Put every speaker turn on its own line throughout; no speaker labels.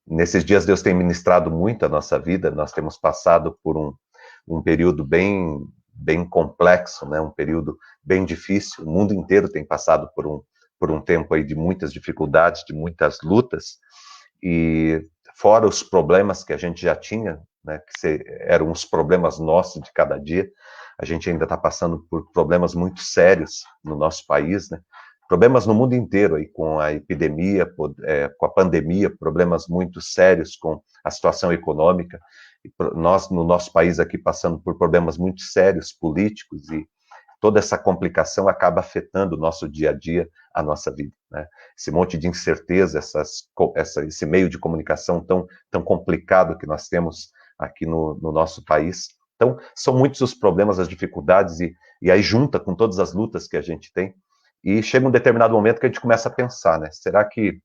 nesses dias Deus tem ministrado muito a nossa vida, nós temos passado por um período bem complexo, né? Um período bem difícil, o mundo inteiro tem passado por um tempo aí de muitas dificuldades, de muitas lutas, e fora os problemas que a gente já tinha, né, eram os problemas nossos de cada dia, a gente ainda está passando por problemas muito sérios no nosso país, né? Problemas no mundo inteiro, aí, com a epidemia, com a pandemia, problemas muito sérios com a situação econômica. E nós, no nosso país aqui, passando por problemas muito sérios políticos, e toda essa complicação acaba afetando o nosso dia a dia, a nossa vida, né? Esse monte de incerteza, esse meio de comunicação tão complicado que nós temos aqui no nosso país. Então, são muitos os problemas, as dificuldades, e aí junta com todas as lutas que a gente tem, e chega um determinado momento que a gente começa a pensar, né? Será que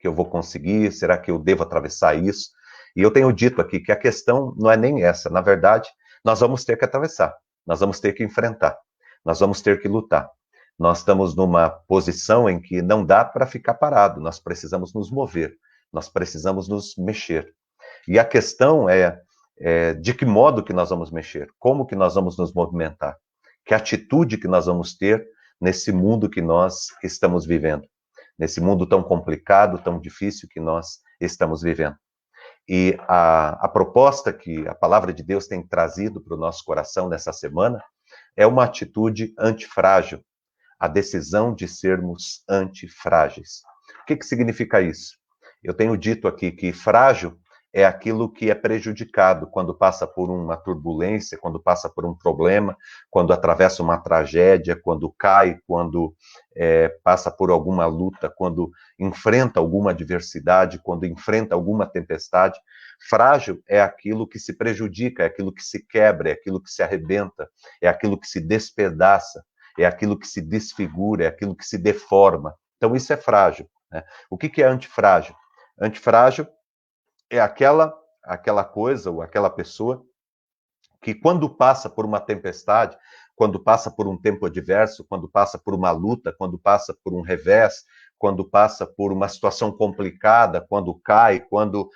eu vou conseguir? Será que eu devo atravessar isso? E eu tenho dito aqui que a questão não é nem essa. Na verdade, nós vamos ter que atravessar, nós vamos ter que enfrentar, nós vamos ter que lutar. Nós estamos numa posição em que não dá para ficar parado, nós precisamos nos mover, nós precisamos nos mexer. E a questão é de que modo que nós vamos mexer, como que nós vamos nos movimentar, que atitude que nós vamos ter nesse mundo que nós estamos vivendo, nesse mundo tão complicado, tão difícil que nós estamos vivendo. E a proposta que a palavra de Deus tem trazido para o nosso coração nessa semana é uma atitude antifrágil, a decisão de sermos antifrágeis. O que significa isso? Eu tenho dito aqui que frágil é aquilo que é prejudicado quando passa por uma turbulência, quando passa por um problema, quando atravessa uma tragédia, quando cai, quando passa por alguma luta, quando enfrenta alguma adversidade, quando enfrenta alguma tempestade. Frágil é aquilo que se prejudica, é aquilo que se quebra, é aquilo que se arrebenta, é aquilo que se despedaça, é aquilo que se desfigura, é aquilo que se deforma. Então isso é frágil, né? O que é antifrágil? Antifrágil é aquela coisa ou aquela pessoa que quando passa por uma tempestade, quando passa por um tempo adverso, quando passa por uma luta, quando passa por um revés, quando passa por uma situação complicada, quando cai, quando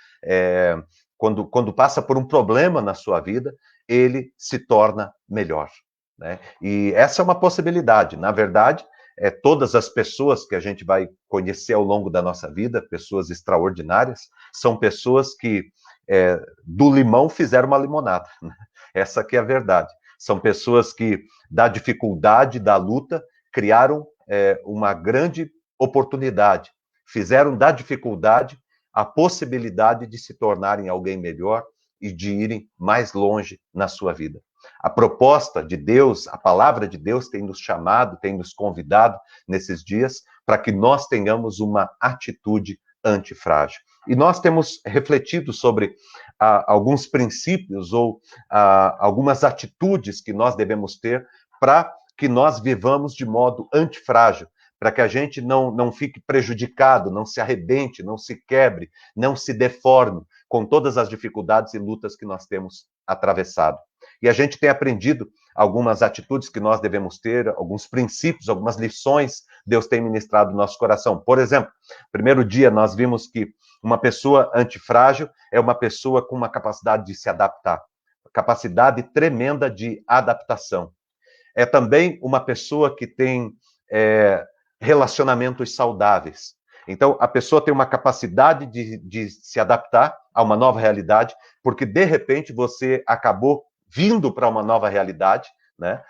passa por um problema na sua vida, ele se torna melhor, né? E essa é uma possibilidade. Na verdade, todas as pessoas que a gente vai conhecer ao longo da nossa vida, pessoas extraordinárias, são pessoas que do limão fizeram uma limonada, né? Essa que é a verdade. São pessoas que, da dificuldade, da luta, criaram uma grande oportunidade. Fizeram da dificuldade a possibilidade de se tornarem alguém melhor e de irem mais longe na sua vida. A proposta de Deus, a palavra de Deus tem nos chamado, tem nos convidado nesses dias para que nós tenhamos uma atitude antifrágil. E nós temos refletido sobre alguns princípios ou algumas atitudes que nós devemos ter para que nós vivamos de modo antifrágil, para que a gente não fique prejudicado, não se arrebente, não se quebre, não se deforme com todas as dificuldades e lutas que nós temos atravessado. E a gente tem aprendido algumas atitudes que nós devemos ter, alguns princípios, algumas lições Deus tem ministrado no nosso coração. Por exemplo, primeiro dia nós vimos que uma pessoa antifrágil é uma pessoa com uma capacidade de se adaptar, capacidade tremenda de adaptação. É também uma pessoa que tem relacionamentos saudáveis. Então, a pessoa tem uma capacidade de se adaptar a uma nova realidade, porque, de repente, você acabou vindo para uma nova realidade, né?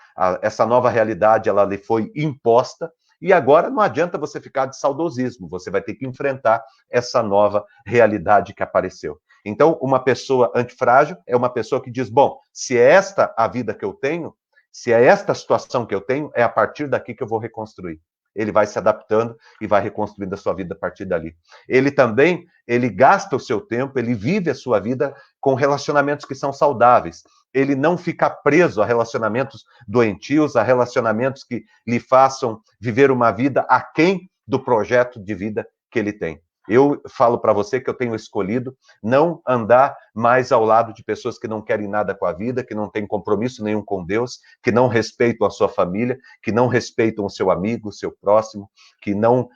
Essa nova realidade, ela lhe foi imposta, e agora não adianta você ficar de saudosismo, você vai ter que enfrentar essa nova realidade que apareceu. Então, uma pessoa antifrágil é uma pessoa que diz, bom, se é esta a vida que eu tenho, se é esta a situação que eu tenho, é a partir daqui que eu vou reconstruir. Ele vai se adaptando e vai reconstruindo a sua vida a partir dali. Ele também, ele gasta o seu tempo, ele vive a sua vida com relacionamentos que são saudáveis. Ele não fica preso a relacionamentos doentios, a relacionamentos que lhe façam viver uma vida aquém do projeto de vida que ele tem. Eu falo para você que eu tenho escolhido não andar mais ao lado de pessoas que não querem nada com a vida, que não têm compromisso nenhum com Deus, que não respeitam a sua família, que não respeitam o seu amigo, o seu próximo, que não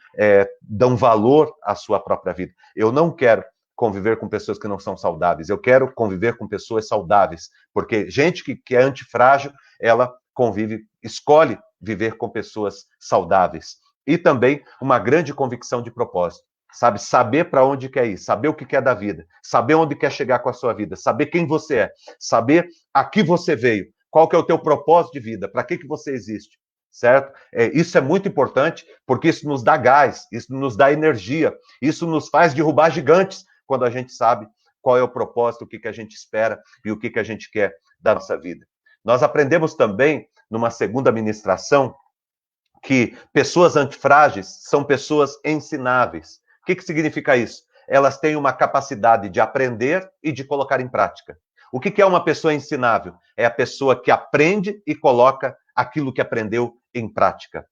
dão valor à sua própria vida. Eu não quero conviver com pessoas que não são saudáveis. Eu quero conviver com pessoas saudáveis, porque gente que é antifrágil, ela escolhe viver com pessoas saudáveis. E também uma grande convicção de propósito. Sabe, saber para onde quer ir, saber o que quer da vida, saber onde quer chegar com a sua vida, saber quem você é, saber a que você veio, qual que é o teu propósito de vida, para que você existe, certo? Isso é muito importante, porque isso nos dá gás, isso nos dá energia, isso nos faz derrubar gigantes, quando a gente sabe qual é o propósito, o que a gente espera e o que a gente quer da nossa vida. Nós aprendemos também, numa segunda ministração, que pessoas antifrágeis são pessoas ensináveis. O que significa isso? Elas têm uma capacidade de aprender e de colocar em prática. O que é uma pessoa ensinável? É a pessoa que aprende e coloca aquilo que aprendeu em prática.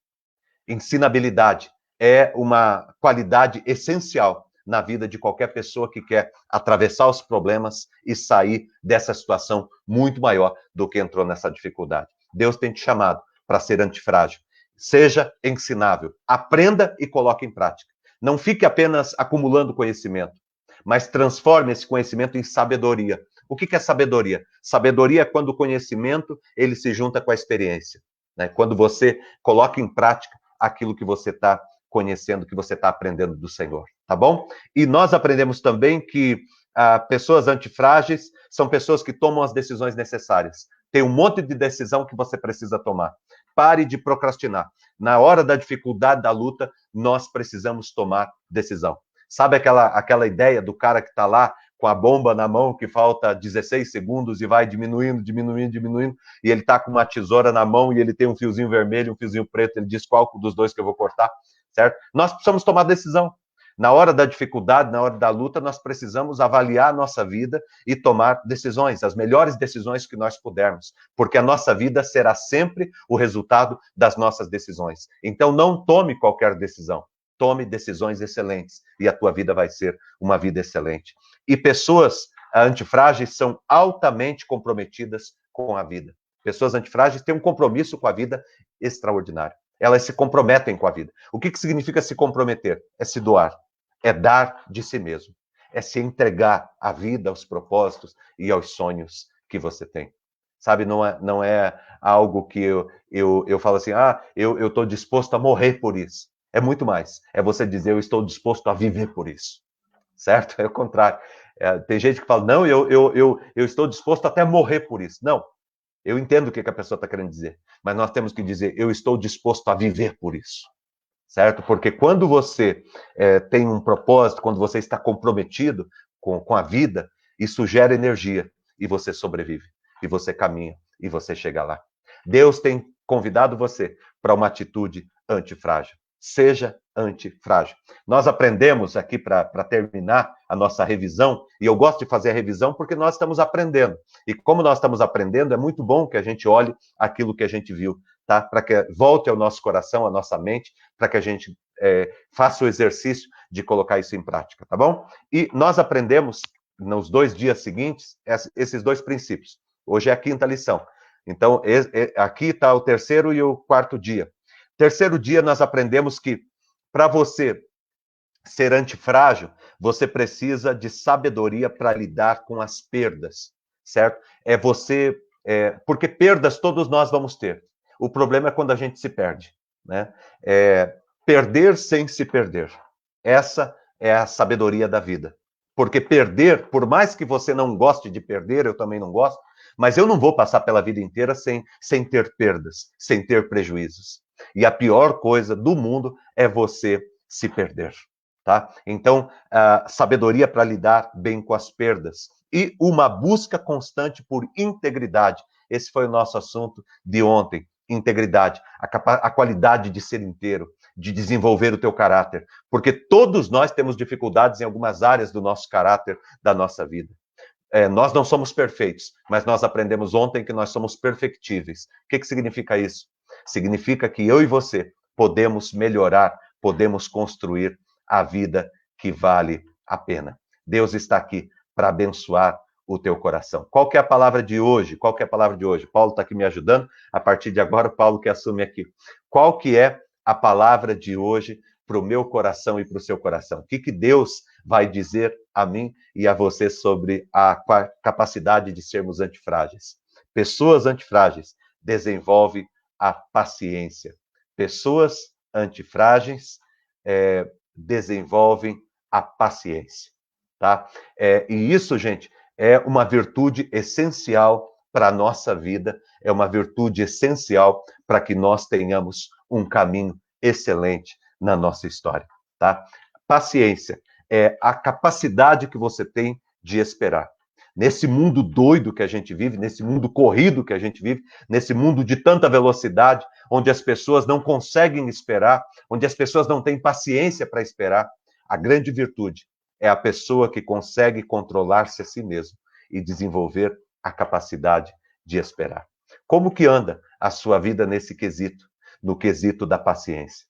Ensinabilidade é uma qualidade essencial na vida de qualquer pessoa que quer atravessar os problemas e sair dessa situação muito maior do que entrou nessa dificuldade. Deus tem te chamado para ser antifrágil. Seja ensinável. Aprenda e coloque em prática. Não fique apenas acumulando conhecimento, mas transforme esse conhecimento em sabedoria. O que é sabedoria? Sabedoria é quando o conhecimento ele se junta com a experiência. Né? Quando você coloca em prática aquilo que você está conhecendo, que você está aprendendo do Senhor, tá bom? E nós aprendemos também que pessoas antifrágeis são pessoas que tomam as decisões necessárias. Tem um monte de decisão que você precisa tomar. Pare de procrastinar. Na hora da dificuldade, da luta, nós precisamos tomar decisão. Sabe aquela ideia do cara que está lá com a bomba na mão, que falta 16 segundos e vai diminuindo, e ele está com uma tesoura na mão e ele tem um fiozinho vermelho, um fiozinho preto, ele diz qual dos dois que eu vou cortar, certo? Nós precisamos tomar decisão. Na hora da dificuldade, na hora da luta, nós precisamos avaliar a nossa vida e tomar decisões, as melhores decisões que nós pudermos, porque a nossa vida será sempre o resultado das nossas decisões. Então, não tome qualquer decisão, tome decisões excelentes e a tua vida vai ser uma vida excelente. E pessoas antifrágeis são altamente comprometidas com a vida. Pessoas antifrágeis têm um compromisso com a vida extraordinário. Elas se comprometem com a vida. O que significa se comprometer? É se doar, é dar de si mesmo, é se entregar à vida, aos propósitos e aos sonhos que você tem. Sabe, não é algo que eu falo assim, eu estou disposto a morrer por isso. É muito mais. É você dizer, eu estou disposto a viver por isso. Certo? É o contrário. Tem gente que fala, não, eu estou disposto até a morrer por isso. Não. Eu entendo o que a pessoa está querendo dizer, mas nós temos que dizer, eu estou disposto a viver por isso, certo? Porque quando você tem um propósito, quando você está comprometido com a vida, isso gera energia e você sobrevive, e você caminha, e você chega lá. Deus tem convidado você para uma atitude antifrágil. Seja antifrágil. Nós aprendemos aqui, para terminar a nossa revisão, e eu gosto de fazer a revisão porque nós estamos aprendendo. E como nós estamos aprendendo, é muito bom que a gente olhe aquilo que a gente viu, tá? Para que volte ao nosso coração, à nossa mente, para que a gente faça o exercício de colocar isso em prática, tá bom? E nós aprendemos, nos 2 dias seguintes, esses 2 princípios. Hoje é a 5ª lição. Então, aqui está o 3º e o 4º dia. Terceiro dia, nós aprendemos que para você ser antifrágil, você precisa de sabedoria para lidar com as perdas, certo? Porque perdas todos nós vamos ter. O problema é quando a gente se perde, né? Perder sem se perder. Essa é a sabedoria da vida. Porque perder, por mais que você não goste de perder, eu também não gosto, mas eu não vou passar pela vida inteira sem ter perdas, sem ter prejuízos. E a pior coisa do mundo é você se perder, tá? Então, sabedoria para lidar bem com as perdas e uma busca constante por integridade. Esse foi o nosso assunto de ontem, integridade, a qualidade de ser inteiro, de desenvolver o teu caráter, porque todos nós temos dificuldades em algumas áreas do nosso caráter, da nossa vida. Nós não somos perfeitos, mas nós aprendemos ontem que nós somos perfectíveis. O que significa isso? Significa que eu e você podemos melhorar, podemos construir a vida que vale a pena. Deus está aqui para abençoar o teu coração. Qual que é a palavra de hoje? Qual que é a palavra de hoje? Paulo está aqui me ajudando. A partir de agora, Paulo que assume aqui. Qual que é a palavra de hoje para o meu coração e para o seu coração? O que Deus vai dizer a mim e a você sobre a capacidade de sermos antifrágeis? Pessoas antifrágeis desenvolvem a paciência. Pessoas antifrágeis desenvolvem a paciência, tá? E isso, gente, é uma virtude essencial para a nossa vida, é uma virtude essencial para que nós tenhamos um caminho excelente na nossa história, tá? Paciência é a capacidade que você tem de esperar. Nesse mundo doido que a gente vive, nesse mundo corrido que a gente vive, nesse mundo de tanta velocidade, onde as pessoas não conseguem esperar, onde as pessoas não têm paciência para esperar, a grande virtude é a pessoa que consegue controlar-se a si mesmo e desenvolver a capacidade de esperar. Como que anda a sua vida nesse quesito, no quesito da paciência?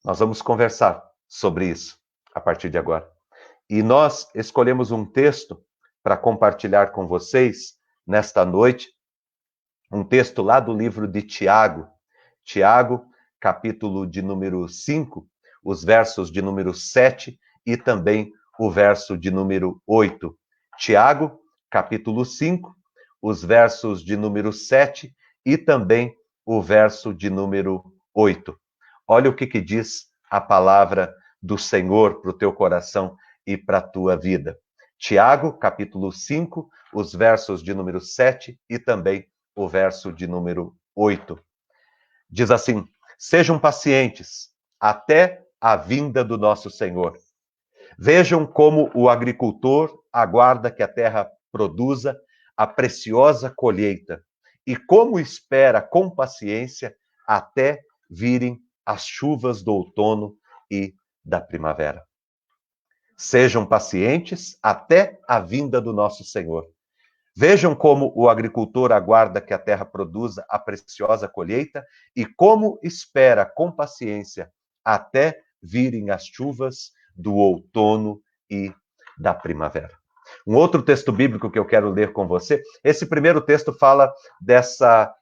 Nós vamos conversar sobre isso a partir de agora. E nós escolhemos um texto para compartilhar com vocês nesta noite, um texto lá do livro de Tiago. Tiago, capítulo de número 5, os versos de número 7 e também o verso de número 8. Tiago, capítulo 5, os versos de número 7 e também o verso de número 8. Olha o que diz a palavra do Senhor para o teu coração e para a tua vida. Tiago, capítulo 5, os versos de número 7 e também o verso de número 8. Diz assim: sejam pacientes até a vinda do nosso Senhor. Vejam como o agricultor aguarda que a terra produza a preciosa colheita e como espera com paciência até virem as chuvas do outono e da primavera. Sejam pacientes até a vinda do nosso Senhor. Vejam como o agricultor aguarda que a terra produza a preciosa colheita e como espera com paciência até virem as chuvas do outono e da primavera. Um outro texto bíblico que eu quero ler com você, esse primeiro texto fala dessa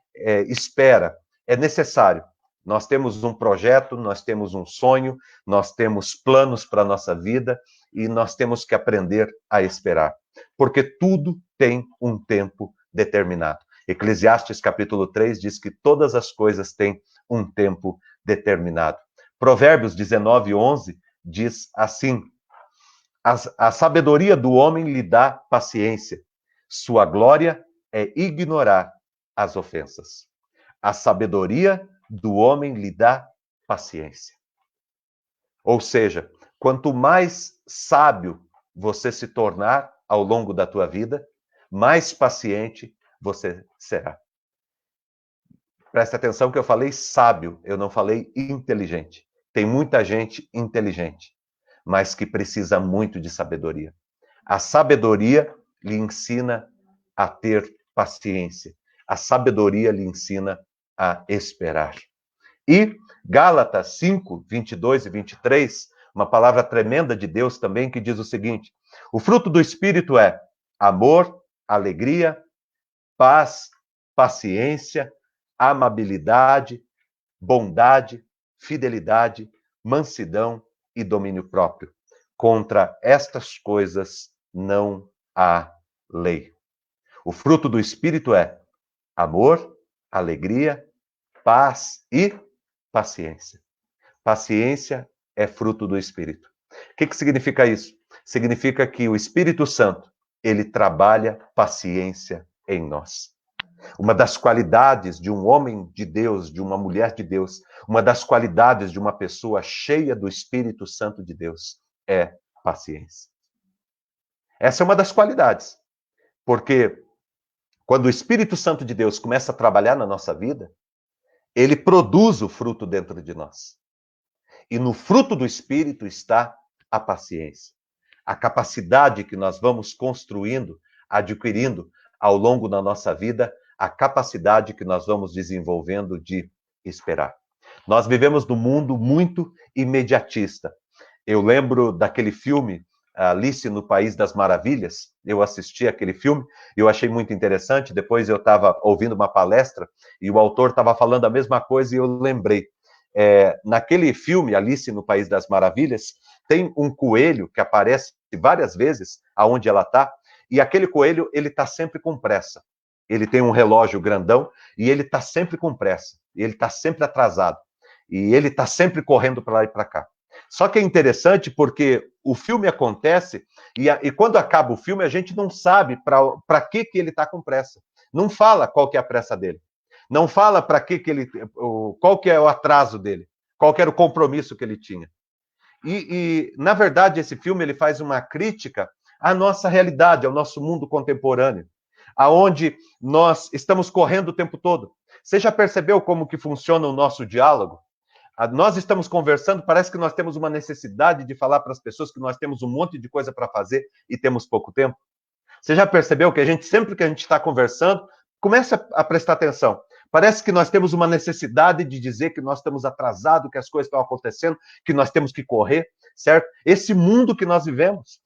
espera. É necessário. Nós temos um projeto, nós temos um sonho, nós temos planos para a nossa vida e nós temos que aprender a esperar. Porque tudo tem um tempo determinado. Eclesiastes capítulo 3 diz que todas as coisas têm um tempo determinado. Provérbios 19:11 diz assim: a sabedoria do homem lhe dá paciência, sua glória é ignorar as ofensas. A sabedoria do homem lhe dá paciência. Ou seja, quanto mais sábio você se tornar ao longo da tua vida, mais paciente você será. Presta atenção que eu falei sábio, eu não falei inteligente. Tem muita gente inteligente, mas que precisa muito de sabedoria. A sabedoria lhe ensina a ter paciência. A sabedoria lhe ensina a esperar. E Gálatas 5, 22 e 23, uma palavra tremenda de Deus também, que diz o seguinte: o fruto do Espírito é amor, alegria, paz, paciência, amabilidade, bondade, fidelidade, mansidão e domínio próprio. Contra estas coisas não há lei. O fruto do Espírito é amor, alegria, paz e paciência. Paciência é fruto do Espírito. O que significa isso? Significa que o Espírito Santo, ele trabalha paciência em nós. Uma das qualidades de um homem de Deus, de uma mulher de Deus, uma das qualidades de uma pessoa cheia do Espírito Santo de Deus é paciência. Essa é uma das qualidades. Porque quando o Espírito Santo de Deus começa a trabalhar na nossa vida, ele produz o fruto dentro de nós. E no fruto do Espírito está a paciência. A capacidade que nós vamos construindo, adquirindo ao longo da nossa vida, a capacidade que nós vamos desenvolvendo de esperar. Nós vivemos num mundo muito imediatista. Eu lembro daquele filme Alice no País das Maravilhas. Eu assisti aquele filme e eu achei muito interessante. Depois eu estava ouvindo uma palestra e o autor estava falando a mesma coisa e eu lembrei. naquele filme, Alice no País das Maravilhas, tem um coelho que aparece várias vezes aonde ela está, e aquele coelho, ele está sempre com pressa. Ele tem um relógio grandão e ele está sempre com pressa. E ele está sempre atrasado. E ele está sempre correndo para lá e para cá. Só que é interessante porque o filme acontece e quando acaba o filme a gente não sabe para que ele está com pressa. Não fala qual que é a pressa dele. Não fala para que ele, qual que é o atraso dele, qual que era o compromisso que ele tinha. Na verdade, esse filme ele faz uma crítica à nossa realidade, ao nosso mundo contemporâneo, aonde nós estamos correndo o tempo todo. Você já percebeu como que funciona o nosso diálogo? Nós estamos conversando, parece que nós temos uma necessidade de falar para as pessoas que nós temos um monte de coisa para fazer e temos pouco tempo. Você já percebeu que sempre que a gente está conversando, comece a prestar atenção. Parece que nós temos uma necessidade de dizer que nós estamos atrasados, que as coisas estão acontecendo, que nós temos que correr, certo? Esse mundo que nós vivemos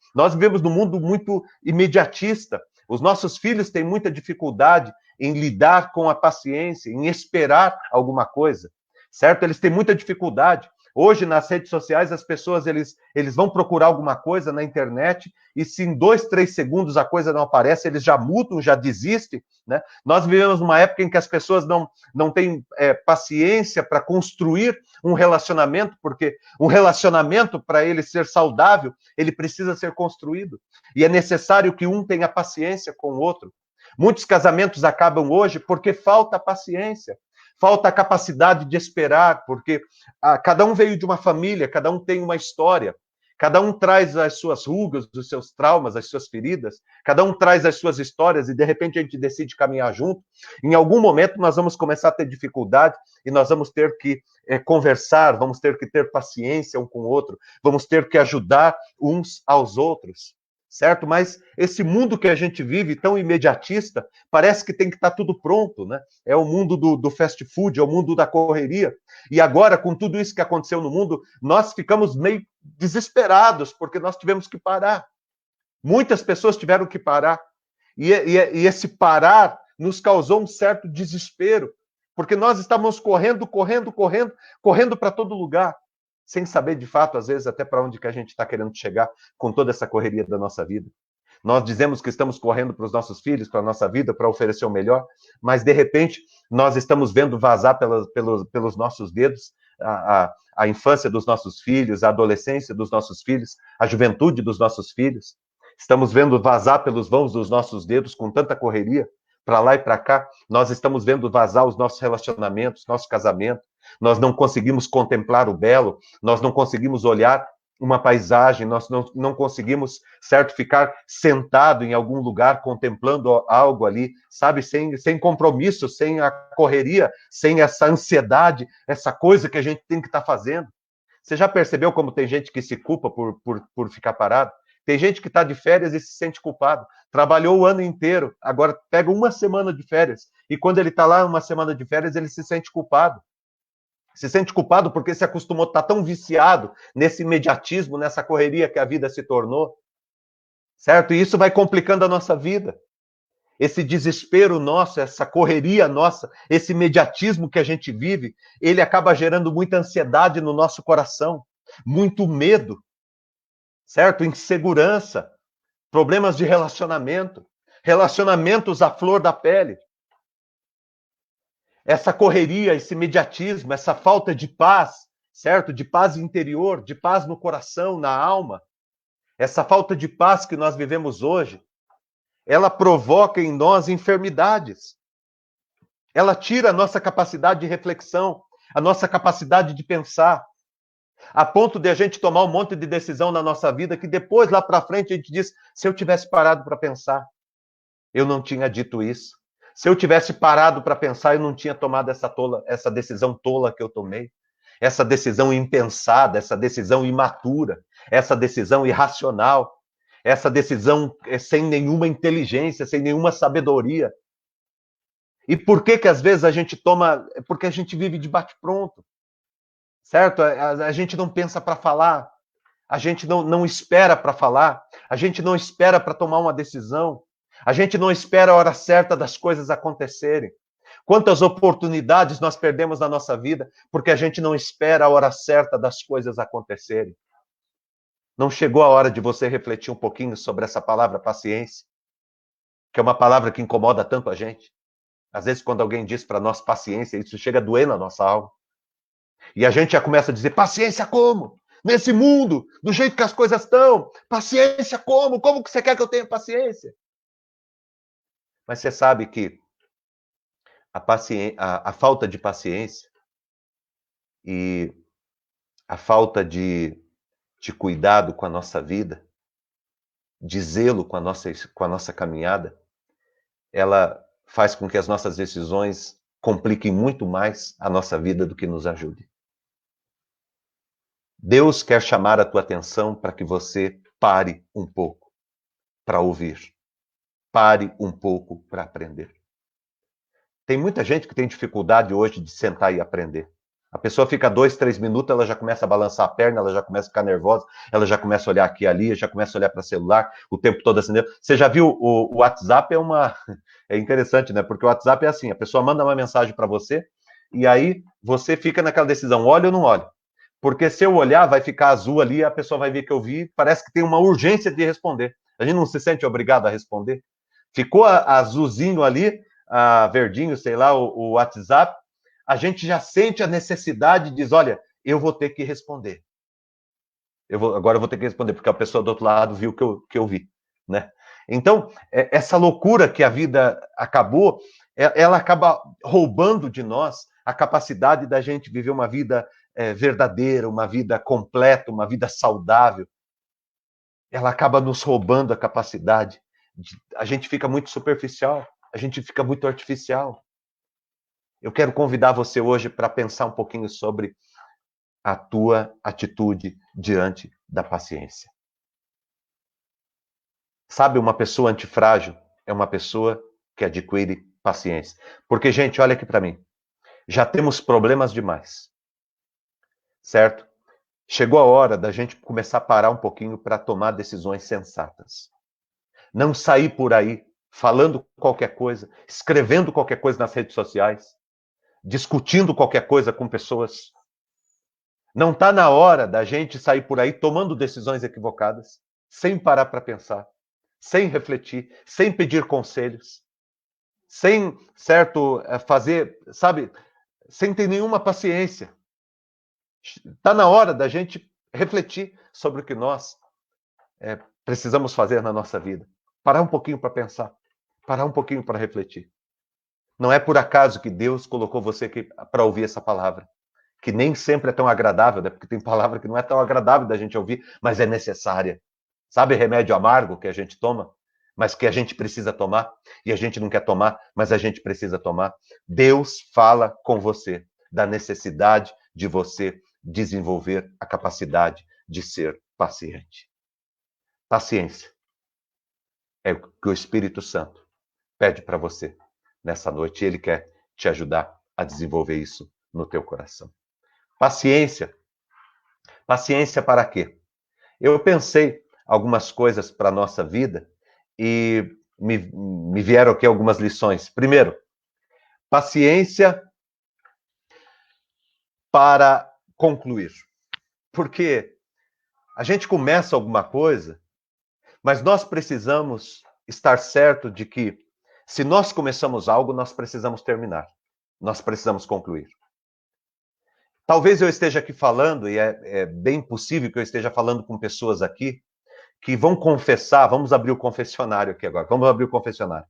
num mundo muito imediatista. Os nossos filhos têm muita dificuldade em lidar com a paciência, em esperar alguma coisa, certo? Eles têm muita dificuldade. Hoje, nas redes sociais, as pessoas eles vão procurar alguma coisa na internet e se em 2, 3 segundos a coisa não aparece, eles já mudam, já desistem, né? Nós vivemos numa época em que as pessoas não têm paciência para construir um relacionamento, porque um relacionamento, para ele ser saudável, ele precisa ser construído. E é necessário que um tenha paciência com o outro. Muitos casamentos acabam hoje porque falta paciência. Falta a capacidade de esperar, porque cada um veio de uma família, cada um tem uma história, cada um traz as suas rugas, os seus traumas, as suas feridas, cada um traz as suas histórias e de repente a gente decide caminhar junto. Em algum momento nós vamos começar a ter dificuldade e nós vamos ter que conversar, vamos ter que ter paciência um com o outro, vamos ter que ajudar uns aos outros. Certo? Mas esse mundo que a gente vive, tão imediatista, parece que tem que estar tudo pronto, né? É o mundo do fast food, é o mundo da correria. E agora, com tudo isso que aconteceu no mundo, nós ficamos meio desesperados, porque nós tivemos que parar. Muitas pessoas tiveram que parar. E esse parar nos causou um certo desespero, porque nós estávamos correndo para todo lugar, sem saber de fato, às vezes, até para onde que a gente está querendo chegar com toda essa correria da nossa vida. Nós dizemos que estamos correndo para os nossos filhos, para a nossa vida, para oferecer o melhor, mas, de repente, nós estamos vendo vazar pelos nossos dedos a infância dos nossos filhos, a adolescência dos nossos filhos, a juventude dos nossos filhos. Estamos vendo vazar pelos vãos dos nossos dedos com tanta correria, para lá e para cá. Nós estamos vendo vazar os nossos relacionamentos, nosso casamento. Nós não conseguimos contemplar o belo, nós não conseguimos olhar uma paisagem, nós não conseguimos, certo, ficar sentado em algum lugar contemplando algo ali, sabe, sem compromisso, sem a correria, sem essa ansiedade, essa coisa que a gente tem que estar fazendo. Você já percebeu como tem gente que se culpa por ficar parado? Tem gente que está de férias e se sente culpado. Trabalhou o ano inteiro, agora pega uma semana de férias. E quando ele está lá, uma semana de férias, ele se sente culpado. Se sente culpado porque se acostumou a estar tão viciado nesse imediatismo, nessa correria que a vida se tornou. Certo? E isso vai complicando a nossa vida. Esse desespero nosso, essa correria nossa, esse imediatismo que a gente vive, ele acaba gerando muita ansiedade no nosso coração, muito medo, certo? Insegurança, problemas de relacionamento, relacionamentos à flor da pele. Essa correria, esse imediatismo, essa falta de paz, certo? De paz interior, de paz no coração, na alma. Essa falta de paz que nós vivemos hoje, ela provoca em nós enfermidades. Ela tira a nossa capacidade de reflexão, a nossa capacidade de pensar, a ponto de a gente tomar um monte de decisão na nossa vida que depois, lá para frente, a gente diz, se eu tivesse parado para pensar, eu não tinha dito isso. Se eu tivesse parado para pensar, eu não tinha tomado essa decisão tola que eu tomei. Essa decisão impensada, essa decisão imatura, essa decisão irracional, essa decisão sem nenhuma inteligência, sem nenhuma sabedoria. E por que às vezes a gente toma... Porque a gente vive de bate-pronto, certo? A gente não pensa para falar, a gente não espera para falar, a gente não espera para tomar uma decisão, a gente não espera a hora certa das coisas acontecerem. Quantas oportunidades nós perdemos na nossa vida porque a gente não espera a hora certa das coisas acontecerem. Não chegou a hora de você refletir um pouquinho sobre essa palavra paciência, que é uma palavra que incomoda tanto a gente? Às vezes, quando alguém diz para nós paciência, isso chega a doer na nossa alma. E a gente já começa a dizer, paciência como? Nesse mundo, do jeito que as coisas estão, paciência como? Como que você quer que eu tenha paciência? Mas você sabe que a falta de paciência e a falta de cuidado com a nossa vida, de zelo com a nossa caminhada, ela faz com que as nossas decisões compliquem muito mais a nossa vida do que nos ajude. Deus quer chamar a tua atenção para que você pare um pouco para ouvir. Pare um pouco para aprender. Tem muita gente que tem dificuldade hoje de sentar e aprender. A pessoa fica 2, 3 minutos, ela já começa a balançar a perna, ela já começa a ficar nervosa, ela já começa a olhar aqui e ali, já começa a olhar para o celular, o tempo todo acendendo. Você já viu, o WhatsApp é interessante, né? Porque o WhatsApp é assim, a pessoa manda uma mensagem para você, e aí você fica naquela decisão, olha ou não olha? Porque se eu olhar, vai ficar azul ali, a pessoa vai ver que eu vi, parece que tem uma urgência de responder. A gente não se sente obrigado a responder. Ficou azulzinho ali, verdinho, sei lá, o WhatsApp, a gente já sente a necessidade, diz, olha, eu vou ter que responder. Agora eu vou ter que responder, porque a pessoa do outro lado viu que eu vi, né? Então, essa loucura que a vida acabou, ela acaba roubando de nós a capacidade da gente viver uma vida verdadeira, uma vida completa, uma vida saudável. Ela acaba nos roubando a capacidade. A gente fica muito superficial, a gente fica muito artificial. Eu quero convidar você hoje para pensar um pouquinho sobre a tua atitude diante da paciência. Sabe, uma pessoa antifrágil é uma pessoa que adquire paciência. Porque, gente, olha aqui para mim. Já temos problemas demais. Certo? Chegou a hora da gente começar a parar um pouquinho para tomar decisões sensatas. Não sair por aí falando qualquer coisa, escrevendo qualquer coisa nas redes sociais, discutindo qualquer coisa com pessoas. Não está na hora da gente sair por aí tomando decisões equivocadas, sem parar para pensar, sem refletir, sem pedir conselhos, sem, certo, fazer, sabe, sem ter nenhuma paciência. Está na hora da gente refletir sobre o que nós precisamos fazer na nossa vida. Parar um pouquinho para pensar, parar um pouquinho para refletir. Não é por acaso que Deus colocou você aqui para ouvir essa palavra, que nem sempre é tão agradável, né? Porque tem palavra que não é tão agradável da gente ouvir, mas é necessária. Sabe remédio amargo que a gente toma, mas que a gente precisa tomar, e a gente não quer tomar, mas a gente precisa tomar? Deus fala com você da necessidade de você desenvolver a capacidade de ser paciente. Paciência é o que o Espírito Santo pede para você nessa noite, e ele quer te ajudar a desenvolver isso no teu coração. Paciência. Paciência para quê? Eu pensei algumas coisas para a nossa vida e me vieram aqui algumas lições. Primeiro, paciência para concluir. Porque a gente começa alguma coisa, mas nós precisamos estar certo de que se nós começamos algo, nós precisamos terminar. Nós precisamos concluir. Talvez eu esteja aqui falando, e é bem possível que eu esteja falando com pessoas aqui que vão confessar, vamos abrir o confessionário aqui agora, vamos abrir o confessionário.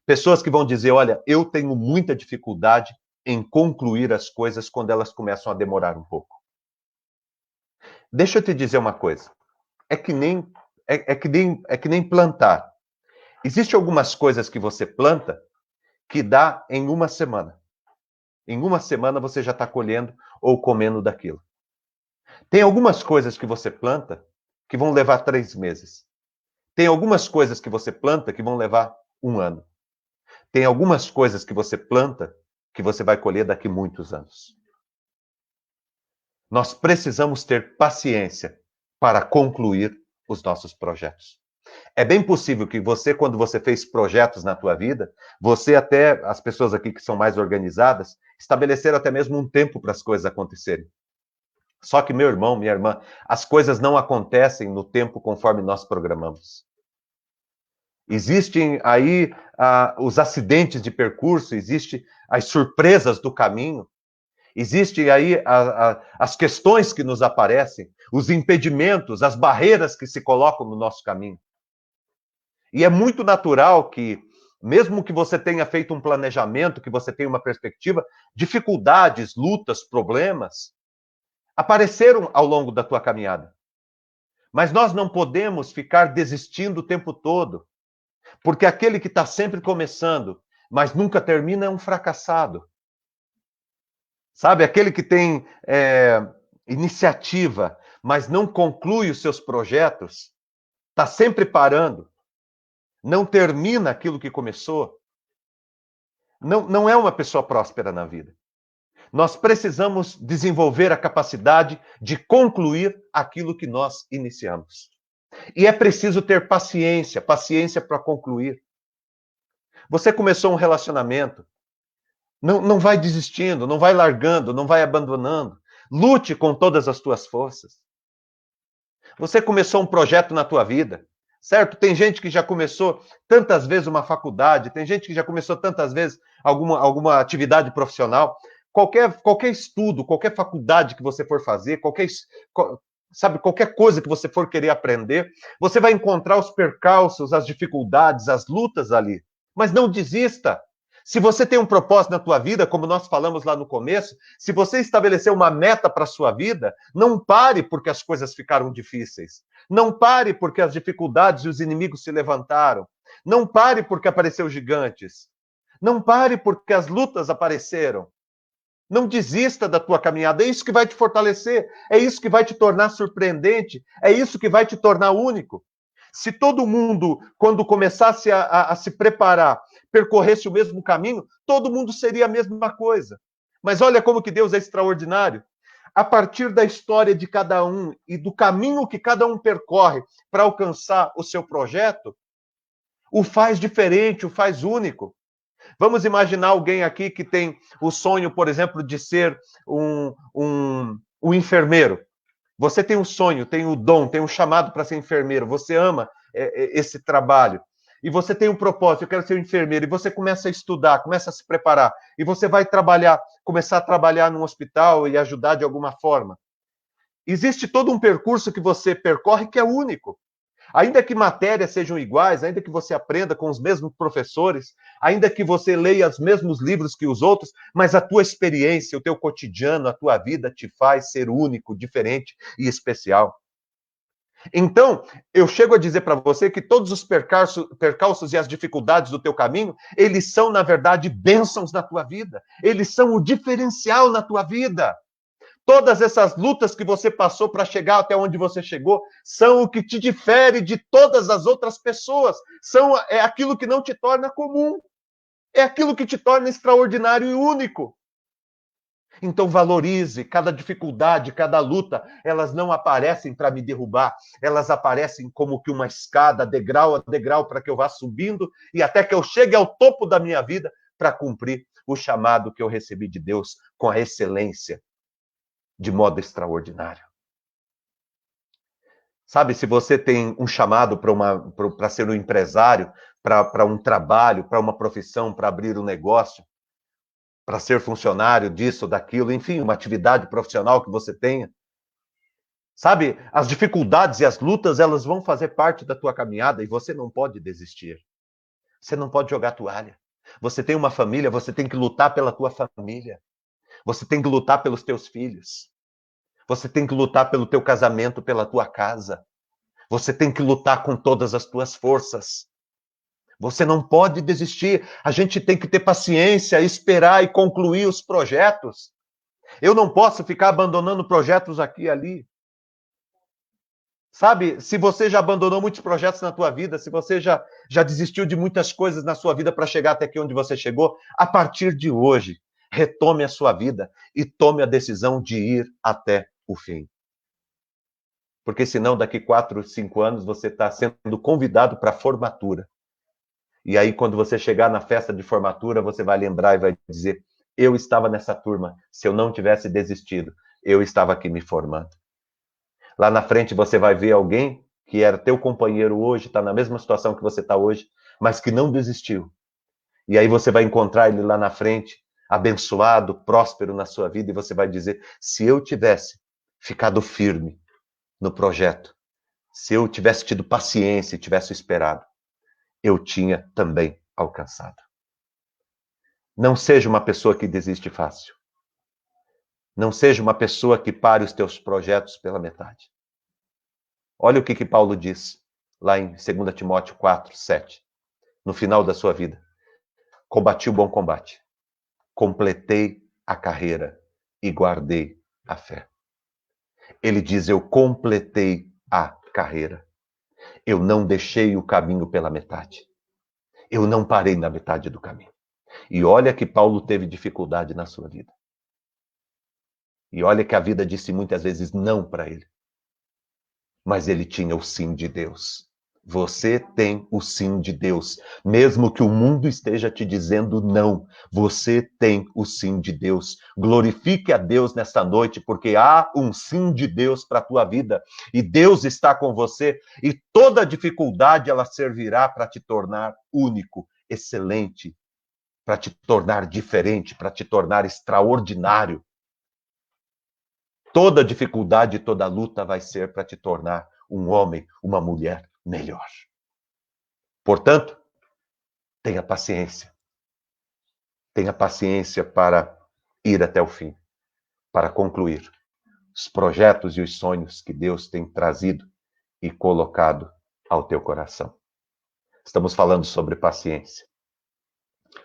Pessoas que vão dizer, olha, eu tenho muita dificuldade em concluir as coisas quando elas começam a demorar um pouco. Deixa eu te dizer uma coisa, é que nem plantar. Existem algumas coisas que você planta que dá em uma semana. Em uma semana você já está colhendo ou comendo daquilo. Tem algumas coisas que você planta que vão levar 3 meses. Tem algumas coisas que você planta que vão levar 1 ano. Tem algumas coisas que você planta que você vai colher daqui muitos anos. Nós precisamos ter paciência para concluir os nossos projetos. É bem possível que você, quando você fez projetos na tua vida, você até, as pessoas aqui que são mais organizadas, estabeleceram até mesmo um tempo para as coisas acontecerem. Só que, meu irmão, minha irmã, as coisas não acontecem no tempo conforme nós programamos. Existem aí os acidentes de percurso, existem as surpresas do caminho, existem aí as questões que nos aparecem, os impedimentos, as barreiras que se colocam no nosso caminho. E é muito natural que, mesmo que você tenha feito um planejamento, que você tenha uma perspectiva, dificuldades, lutas, problemas apareceram ao longo da tua caminhada. Mas nós não podemos ficar desistindo o tempo todo, porque aquele que está sempre começando, mas nunca termina, é um fracassado. Sabe, aquele que tem iniciativa, mas não conclui os seus projetos, está sempre parando, não termina aquilo que começou, não é uma pessoa próspera na vida. Nós precisamos desenvolver a capacidade de concluir aquilo que nós iniciamos. E é preciso ter paciência, paciência para concluir. Você começou um relacionamento, não vai desistindo, não vai largando, não vai abandonando. Lute com todas as tuas forças. Você começou um projeto na tua vida, certo? Tem gente que já começou tantas vezes uma faculdade, tem gente que já começou tantas vezes alguma atividade profissional. Qualquer estudo, qualquer faculdade que você for fazer, qualquer coisa que você for querer aprender, você vai encontrar os percalços, as dificuldades, as lutas ali. Mas não desista. Se você tem um propósito na tua vida, como nós falamos lá no começo, se você estabeleceu uma meta para a sua vida, não pare porque as coisas ficaram difíceis. Não pare porque as dificuldades e os inimigos se levantaram. Não pare porque apareceram gigantes. Não pare porque as lutas apareceram. Não desista da tua caminhada, é isso que vai te fortalecer, é isso que vai te tornar surpreendente, é isso que vai te tornar único. Se todo mundo, quando começasse a se preparar, percorresse o mesmo caminho, todo mundo seria a mesma coisa. Mas olha como que Deus é extraordinário. A partir da história de cada um e do caminho que cada um percorre para alcançar o seu projeto, o faz diferente, o faz único. Vamos imaginar alguém aqui que tem o sonho, por exemplo, de ser um enfermeiro. Você tem um sonho, tem o dom, tem um chamado para ser enfermeiro. Você ama esse trabalho. E você tem um propósito, eu quero ser um enfermeiro. E você começa a estudar, começa a se preparar. E você vai começar a trabalhar num hospital e ajudar de alguma forma. Existe todo um percurso que você percorre que é único. Ainda que matérias sejam iguais, ainda que você aprenda com os mesmos professores, ainda que você leia os mesmos livros que os outros, mas a tua experiência, o teu cotidiano, a tua vida te faz ser único, diferente e especial. Então, eu chego a dizer para você que todos os percalços e as dificuldades do teu caminho, eles são, na verdade, bênçãos na tua vida. Eles são o diferencial na tua vida. Todas essas lutas que você passou para chegar até onde você chegou são o que te difere de todas as outras pessoas. É aquilo que não te torna comum. É aquilo que te torna extraordinário e único. Então valorize cada dificuldade, cada luta. Elas não aparecem para me derrubar. Elas aparecem como que uma escada, degrau a degrau, para que eu vá subindo e até que eu chegue ao topo da minha vida para cumprir o chamado que eu recebi de Deus com a excelência, de modo extraordinário. Sabe, se você tem um chamado para ser um empresário, para um trabalho, para uma profissão, para abrir um negócio, para ser funcionário disso, daquilo, enfim, uma atividade profissional que você tenha, sabe, as dificuldades e as lutas, elas vão fazer parte da tua caminhada e você não pode desistir. Você não pode jogar toalha. Você tem uma família, você tem que lutar pela tua família. Você tem que lutar pelos teus filhos. Você tem que lutar pelo teu casamento, pela tua casa. Você tem que lutar com todas as tuas forças. Você não pode desistir. A gente tem que ter paciência, esperar e concluir os projetos. Eu não posso ficar abandonando projetos aqui e ali. Sabe, se você já abandonou muitos projetos na tua vida, se você já desistiu de muitas coisas na sua vida para chegar até aqui onde você chegou, a partir de hoje, retome a sua vida e tome a decisão de ir até o fim. Porque senão daqui 4, 5 anos você está sendo convidado para a formatura. E aí quando você chegar na festa de formatura, você vai lembrar e vai dizer, eu estava nessa turma, se eu não tivesse desistido, eu estava aqui me formando. Lá na frente você vai ver alguém que era teu companheiro hoje, está na mesma situação que você está hoje, mas que não desistiu. E aí você vai encontrar ele lá na frente, abençoado, próspero na sua vida, e você vai dizer, se eu tivesse ficado firme no projeto, se eu tivesse tido paciência e tivesse esperado, eu tinha também alcançado. Não seja uma pessoa que desiste fácil. Não seja uma pessoa que pare os teus projetos pela metade. Olha o que Paulo diz lá em 2 Timóteo 4, 7, no final da sua vida. Combati o bom combate, completei a carreira e guardei a fé. Ele diz, eu completei a carreira. Eu não deixei o caminho pela metade. Eu não parei na metade do caminho. E olha que Paulo teve dificuldade na sua vida. E olha que a vida disse muitas vezes não para ele. Mas ele tinha o sim de Deus. Você tem o sim de Deus. Mesmo que o mundo esteja te dizendo não, você tem o sim de Deus. Glorifique a Deus nesta noite, porque há um sim de Deus para a tua vida. E Deus está com você. E toda dificuldade ela servirá para te tornar único, excelente, para te tornar diferente, para te tornar extraordinário. Toda dificuldade, toda luta vai ser para te tornar um homem, uma mulher melhor. Portanto, tenha paciência. Tenha paciência para ir até o fim, para concluir os projetos e os sonhos que Deus tem trazido e colocado ao teu coração. Estamos falando sobre paciência.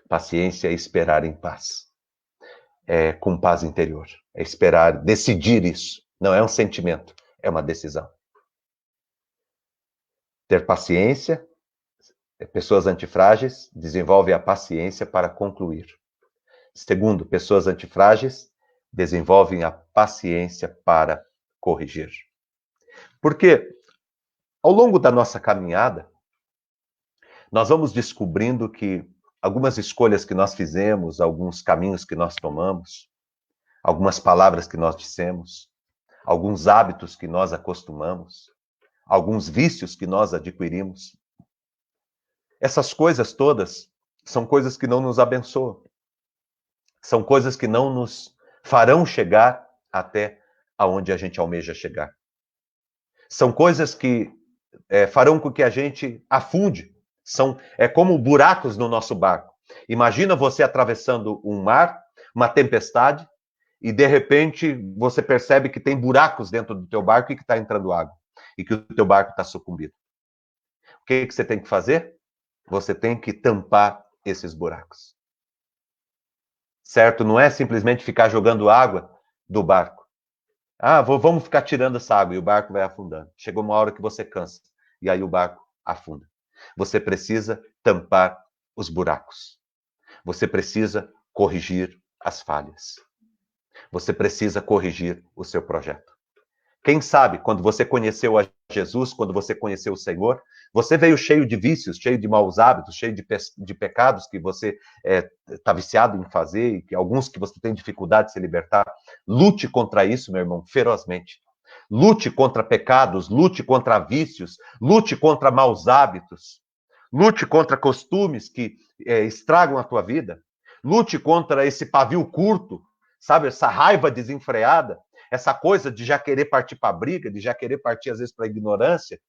Paciência é esperar em paz. É com paz interior. É esperar, decidir isso. Não é um sentimento, é uma decisão. Ter paciência, pessoas antifrágeis desenvolvem a paciência para concluir. Segundo, pessoas antifrágeis desenvolvem a paciência para corrigir. Porque ao longo da nossa caminhada, nós vamos descobrindo que algumas escolhas que nós fizemos, alguns caminhos que nós tomamos, algumas palavras que nós dissemos, alguns hábitos que nós acostumamos, alguns vícios que nós adquirimos, essas coisas todas são coisas que não nos abençoam. São coisas que não nos farão chegar até aonde a gente almeja chegar. São coisas que farão com que a gente afunde. São como buracos no nosso barco. Imagina você atravessando um mar, uma tempestade, e de repente você percebe que tem buracos dentro do teu barco e que está entrando água. E que o teu barco está sucumbindo. O que você tem que fazer? Você tem que tampar esses buracos. Certo? Não é simplesmente ficar jogando água do barco. Vamos ficar tirando essa água e o barco vai afundando. Chegou uma hora que você cansa e aí o barco afunda. Você precisa tampar os buracos. Você precisa corrigir as falhas. Você precisa corrigir o seu projeto. Quem sabe, quando você conheceu a Jesus, quando você conheceu o Senhor, você veio cheio de vícios, cheio de maus hábitos, cheio de pecados que você está viciado em fazer, e que alguns que você tem dificuldade de se libertar. Lute contra isso, meu irmão, ferozmente. Lute contra pecados, lute contra vícios, lute contra maus hábitos, lute contra costumes que estragam a tua vida. Lute contra esse pavio curto, sabe, essa raiva desenfreada. Essa coisa de já querer partir para a briga, de já querer partir, às vezes, para a ignorância,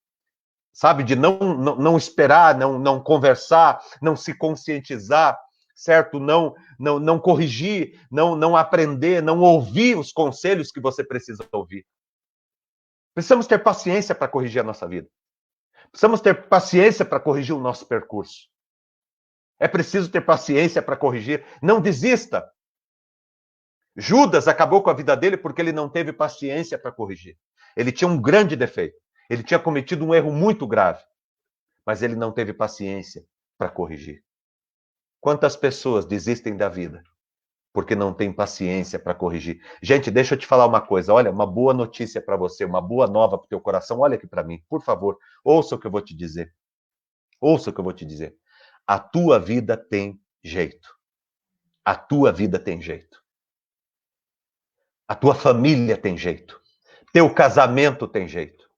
sabe? De não esperar, não conversar, não se conscientizar, certo? Não corrigir, não aprender, não ouvir os conselhos que você precisa ouvir. Precisamos ter paciência para corrigir a nossa vida. Precisamos ter paciência para corrigir o nosso percurso. É preciso ter paciência para corrigir. Não desista. Judas acabou com a vida dele porque ele não teve paciência para corrigir. Ele tinha um grande defeito. Ele tinha cometido um erro muito grave. Mas ele não teve paciência para corrigir. Quantas pessoas desistem da vida porque não tem paciência para corrigir. Gente, deixa eu te falar uma coisa. Olha, uma boa notícia para você, uma boa nova para o teu coração. Olha aqui para mim, por favor. Ouça o que eu vou te dizer. Ouça o que eu vou te dizer. A tua vida tem jeito. A tua vida tem jeito. A tua família tem jeito. Teu casamento tem jeito.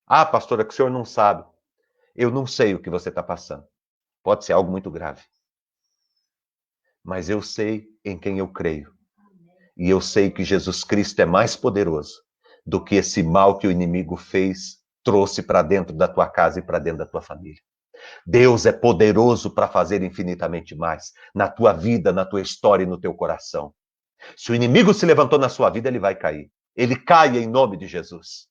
Ah, pastora, que o senhor não sabe. Eu não sei o que você está passando. Pode ser algo muito grave. Mas eu sei em quem eu creio. E eu sei que Jesus Cristo é mais poderoso do que esse mal que o inimigo fez, trouxe para dentro da tua casa e para dentro da tua família. Deus é poderoso para fazer infinitamente mais na tua vida, na tua história e no teu coração. Se o inimigo se levantou na sua vida, ele vai cair. Ele cai em nome de Jesus.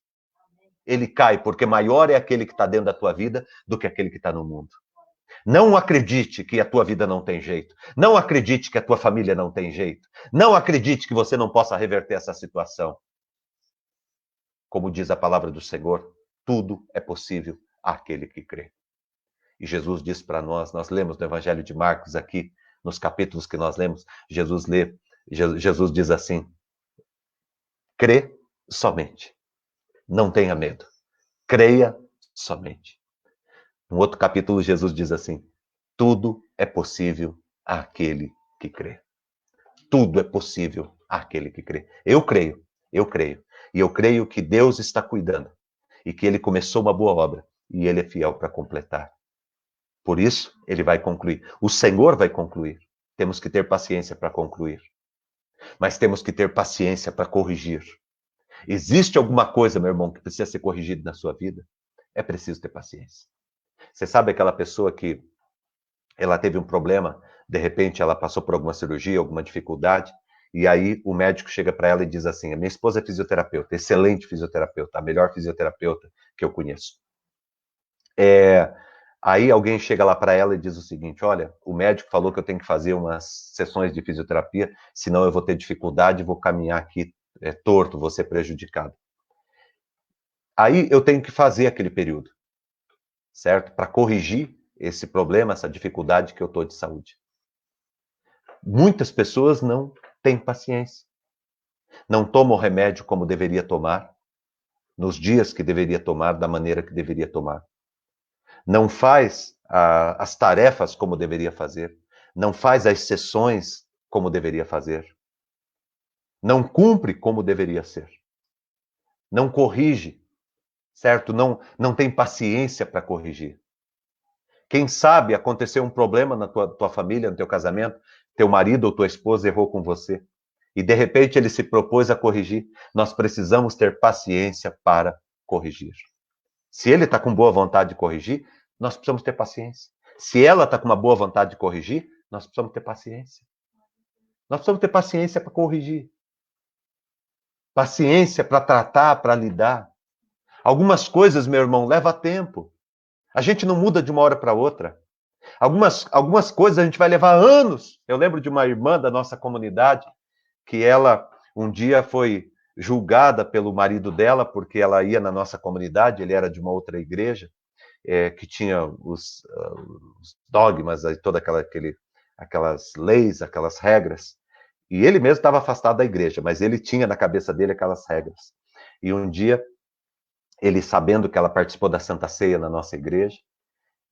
Ele cai porque maior é aquele que está dentro da tua vida do que aquele que está no mundo. Não acredite que a tua vida não tem jeito. Não acredite que a tua família não tem jeito. Não acredite que você não possa reverter essa situação. Como diz a palavra do Senhor, tudo é possível àquele que crê. E Jesus diz para nós lemos no Evangelho de Marcos aqui, nos capítulos que nós lemos, Jesus diz assim: crê somente. Não tenha medo. Creia somente. No outro capítulo, Jesus diz assim: tudo é possível àquele que crê. Tudo é possível àquele que crê. Eu creio. E eu creio que Deus está cuidando. E que Ele começou uma boa obra. E Ele é fiel para completar. Por isso, Ele vai concluir. O Senhor vai concluir. Temos que ter paciência para concluir. Mas temos que ter paciência para corrigir. Existe alguma coisa, meu irmão, que precisa ser corrigido na sua vida? É preciso ter paciência. Você sabe aquela pessoa que ela teve um problema, de repente ela passou por alguma cirurgia, alguma dificuldade, e aí o médico chega para ela e diz assim: a minha esposa é fisioterapeuta, excelente fisioterapeuta, a melhor fisioterapeuta que eu conheço. Aí alguém chega lá para ela e diz o seguinte: olha, o médico falou que eu tenho que fazer umas sessões de fisioterapia, senão eu vou ter dificuldade e vou caminhar aqui torto, vou ser prejudicado. Aí eu tenho que fazer aquele período, certo? Para corrigir esse problema, essa dificuldade que eu estou de saúde. Muitas pessoas não têm paciência. Não tomam o remédio como deveria tomar, nos dias que deveria tomar, da maneira que deveria tomar. Não faz as tarefas como deveria fazer. Não faz as sessões como deveria fazer. Não cumpre como deveria ser. Não corrige, certo? Não tem paciência para corrigir. Quem sabe aconteceu um problema na tua família, no teu casamento, teu marido ou tua esposa errou com você. E de repente ele se propôs a corrigir. Nós precisamos ter paciência para corrigir. Se ele está com boa vontade de corrigir, nós precisamos ter paciência. Se ela está com uma boa vontade de corrigir, nós precisamos ter paciência. Nós precisamos ter paciência para corrigir. Paciência para tratar, para lidar. Algumas coisas, meu irmão, leva tempo. A gente não muda de uma hora para outra. Algumas coisas a gente vai levar anos. Eu lembro de uma irmã da nossa comunidade que ela um dia foi julgada pelo marido dela porque ela ia na nossa comunidade, ele era de uma outra igreja, que tinha os dogmas, todas aquelas leis, aquelas regras. E ele mesmo estava afastado da igreja, mas ele tinha na cabeça dele aquelas regras. E um dia, ele sabendo que ela participou da Santa Ceia na nossa igreja,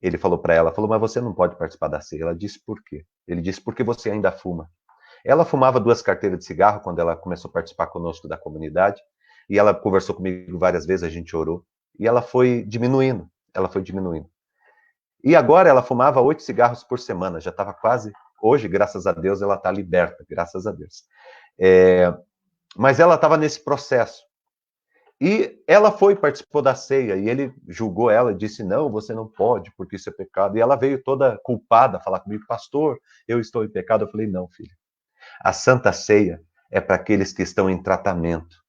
ele falou para ela, mas você não pode participar da ceia. Ela disse, por quê? Ele disse, porque você ainda fuma. Ela fumava 2 carteiras de cigarro quando ela começou a participar conosco da comunidade, e ela conversou comigo várias vezes, a gente orou, e ela foi diminuindo. E agora ela fumava 8 cigarros por semana, já estava quase... Hoje, graças a Deus, ela está liberta, graças a Deus. Mas ela estava nesse processo. E ela participou da ceia, e ele julgou ela e disse, não, você não pode, porque isso é pecado. E ela veio toda culpada falar comigo, pastor, eu estou em pecado. Eu falei, não, filho. A Santa Ceia é para aqueles que estão em tratamento.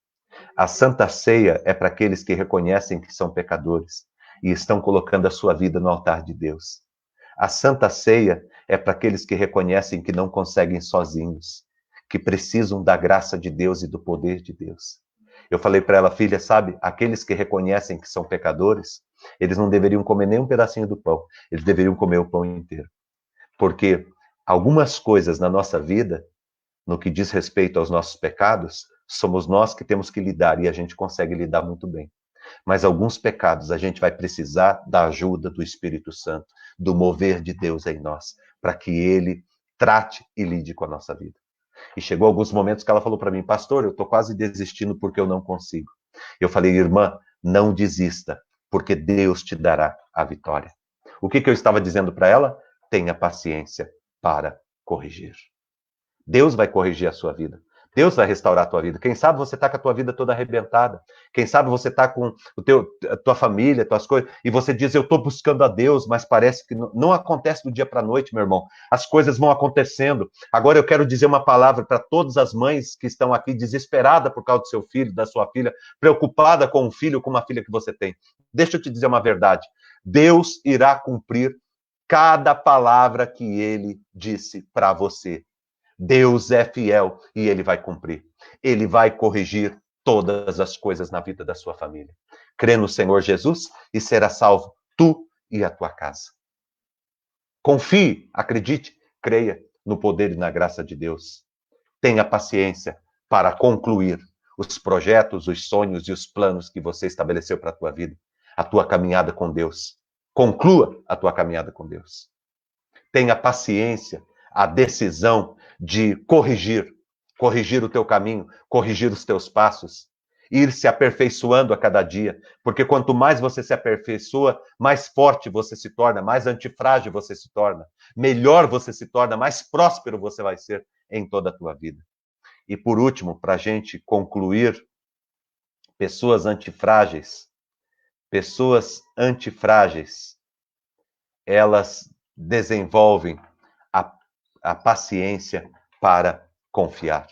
A Santa Ceia é para aqueles que reconhecem que são pecadores e estão colocando a sua vida no altar de Deus. A Santa Ceia é para aqueles que reconhecem que não conseguem sozinhos, que precisam da graça de Deus e do poder de Deus. Eu falei para ela, filha, sabe, aqueles que reconhecem que são pecadores, eles não deveriam comer nem um pedacinho do pão, eles deveriam comer o pão inteiro. Porque algumas coisas na nossa vida no que diz respeito aos nossos pecados, somos nós que temos que lidar, e a gente consegue lidar muito bem. Mas alguns pecados a gente vai precisar da ajuda do Espírito Santo, do mover de Deus em nós, para que ele trate e lide com a nossa vida. E chegou alguns momentos que ela falou para mim, pastor, eu estou quase desistindo porque eu não consigo. Eu falei, irmã, não desista, porque Deus te dará a vitória. O que eu estava dizendo para ela? Tenha paciência para corrigir. Deus vai corrigir a sua vida. Deus vai restaurar a tua vida. Quem sabe você está com a tua vida toda arrebentada. Quem sabe você está com a tua família, tuas coisas, e você diz, eu estou buscando a Deus, mas parece que não acontece do dia para a noite, meu irmão. As coisas vão acontecendo. Agora eu quero dizer uma palavra para todas as mães que estão aqui desesperadas por causa do seu filho, da sua filha, preocupada com um filho, com uma filha que você tem. Deixa eu te dizer uma verdade. Deus irá cumprir cada palavra que ele disse para você. Deus é fiel e ele vai cumprir. Ele vai corrigir todas as coisas na vida da sua família. Crê no Senhor Jesus e será salvo tu e a tua casa. Confie, acredite, creia no poder e na graça de Deus. Tenha paciência para concluir os projetos, os sonhos e os planos que você estabeleceu para a tua vida, a tua caminhada com Deus. Conclua a tua caminhada com Deus. Tenha paciência, a decisão de corrigir o teu caminho, corrigir os teus passos, ir se aperfeiçoando a cada dia, porque quanto mais você se aperfeiçoa, mais forte você se torna, mais antifrágil você se torna, melhor você se torna, mais próspero você vai ser em toda a tua vida. E por último, para a gente concluir, pessoas antifrágeis, elas desenvolvem a paciência para confiar.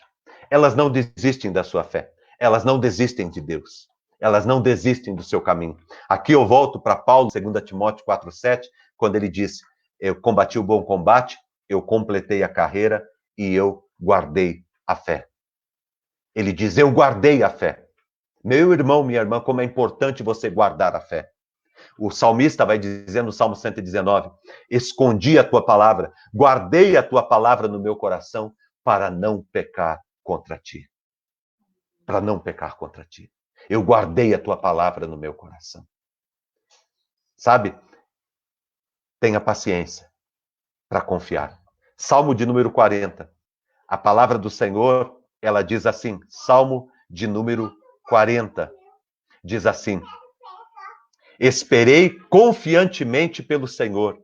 Elas não desistem da sua fé. Elas não desistem de Deus. Elas não desistem do seu caminho. Aqui eu volto para Paulo, 2 Timóteo 4,7, quando ele disse, eu combati o bom combate, eu completei a carreira e eu guardei a fé. Ele diz, eu guardei a fé. Meu irmão, minha irmã, como é importante você guardar a fé. O salmista vai dizer no Salmo 119, escondi a tua palavra, guardei a tua palavra no meu coração para não pecar contra ti. Para não pecar contra ti. Eu guardei a tua palavra no meu coração. Sabe? Tenha paciência para confiar. Salmo de número 40. A palavra do Senhor, ela diz assim, Salmo de número 40, diz assim, esperei confiantemente pelo Senhor,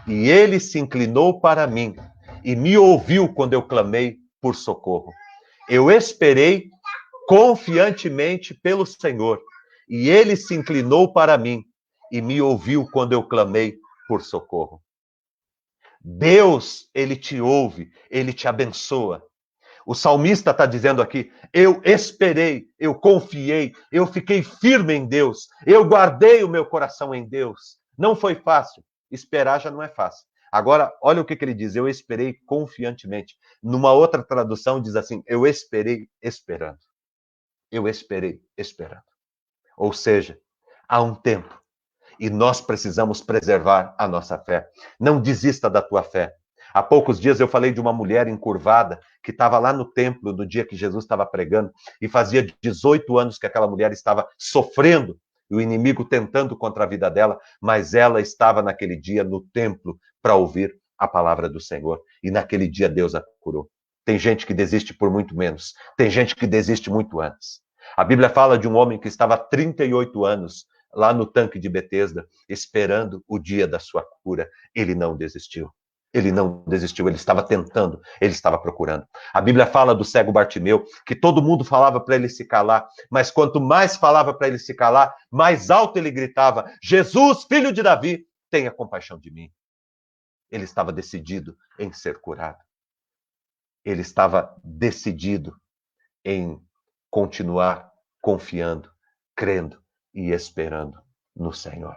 e ele se inclinou para mim, e me ouviu quando eu clamei por socorro. Eu esperei confiantemente pelo Senhor, e ele se inclinou para mim, e me ouviu quando eu clamei por socorro. Deus, ele te ouve, ele te abençoa. O salmista está dizendo aqui, eu esperei, eu confiei, eu fiquei firme em Deus, eu guardei o meu coração em Deus. Não foi fácil, esperar já não é fácil. Agora, olha o que ele diz, eu esperei confiantemente. Numa outra tradução diz assim, eu esperei esperando. Eu esperei esperando. Ou seja, há um tempo e nós precisamos preservar a nossa fé. Não desista da tua fé. Há poucos dias eu falei de uma mulher encurvada que estava lá no templo no dia que Jesus estava pregando e fazia 18 anos que aquela mulher estava sofrendo e o inimigo tentando contra a vida dela, mas ela estava naquele dia no templo para ouvir a palavra do Senhor e naquele dia Deus a curou. Tem gente que desiste por muito menos, tem gente que desiste muito antes. A Bíblia fala de um homem que estava há 38 anos lá no tanque de Betesda, esperando o dia da sua cura. Ele não desistiu. Ele não desistiu, ele estava tentando, ele estava procurando. A Bíblia fala do cego Bartimeu, que todo mundo falava para ele se calar, mas quanto mais falava para ele se calar, mais alto ele gritava, Jesus, filho de Davi, tenha compaixão de mim. Ele estava decidido em ser curado. Ele estava decidido em continuar confiando, crendo e esperando no Senhor.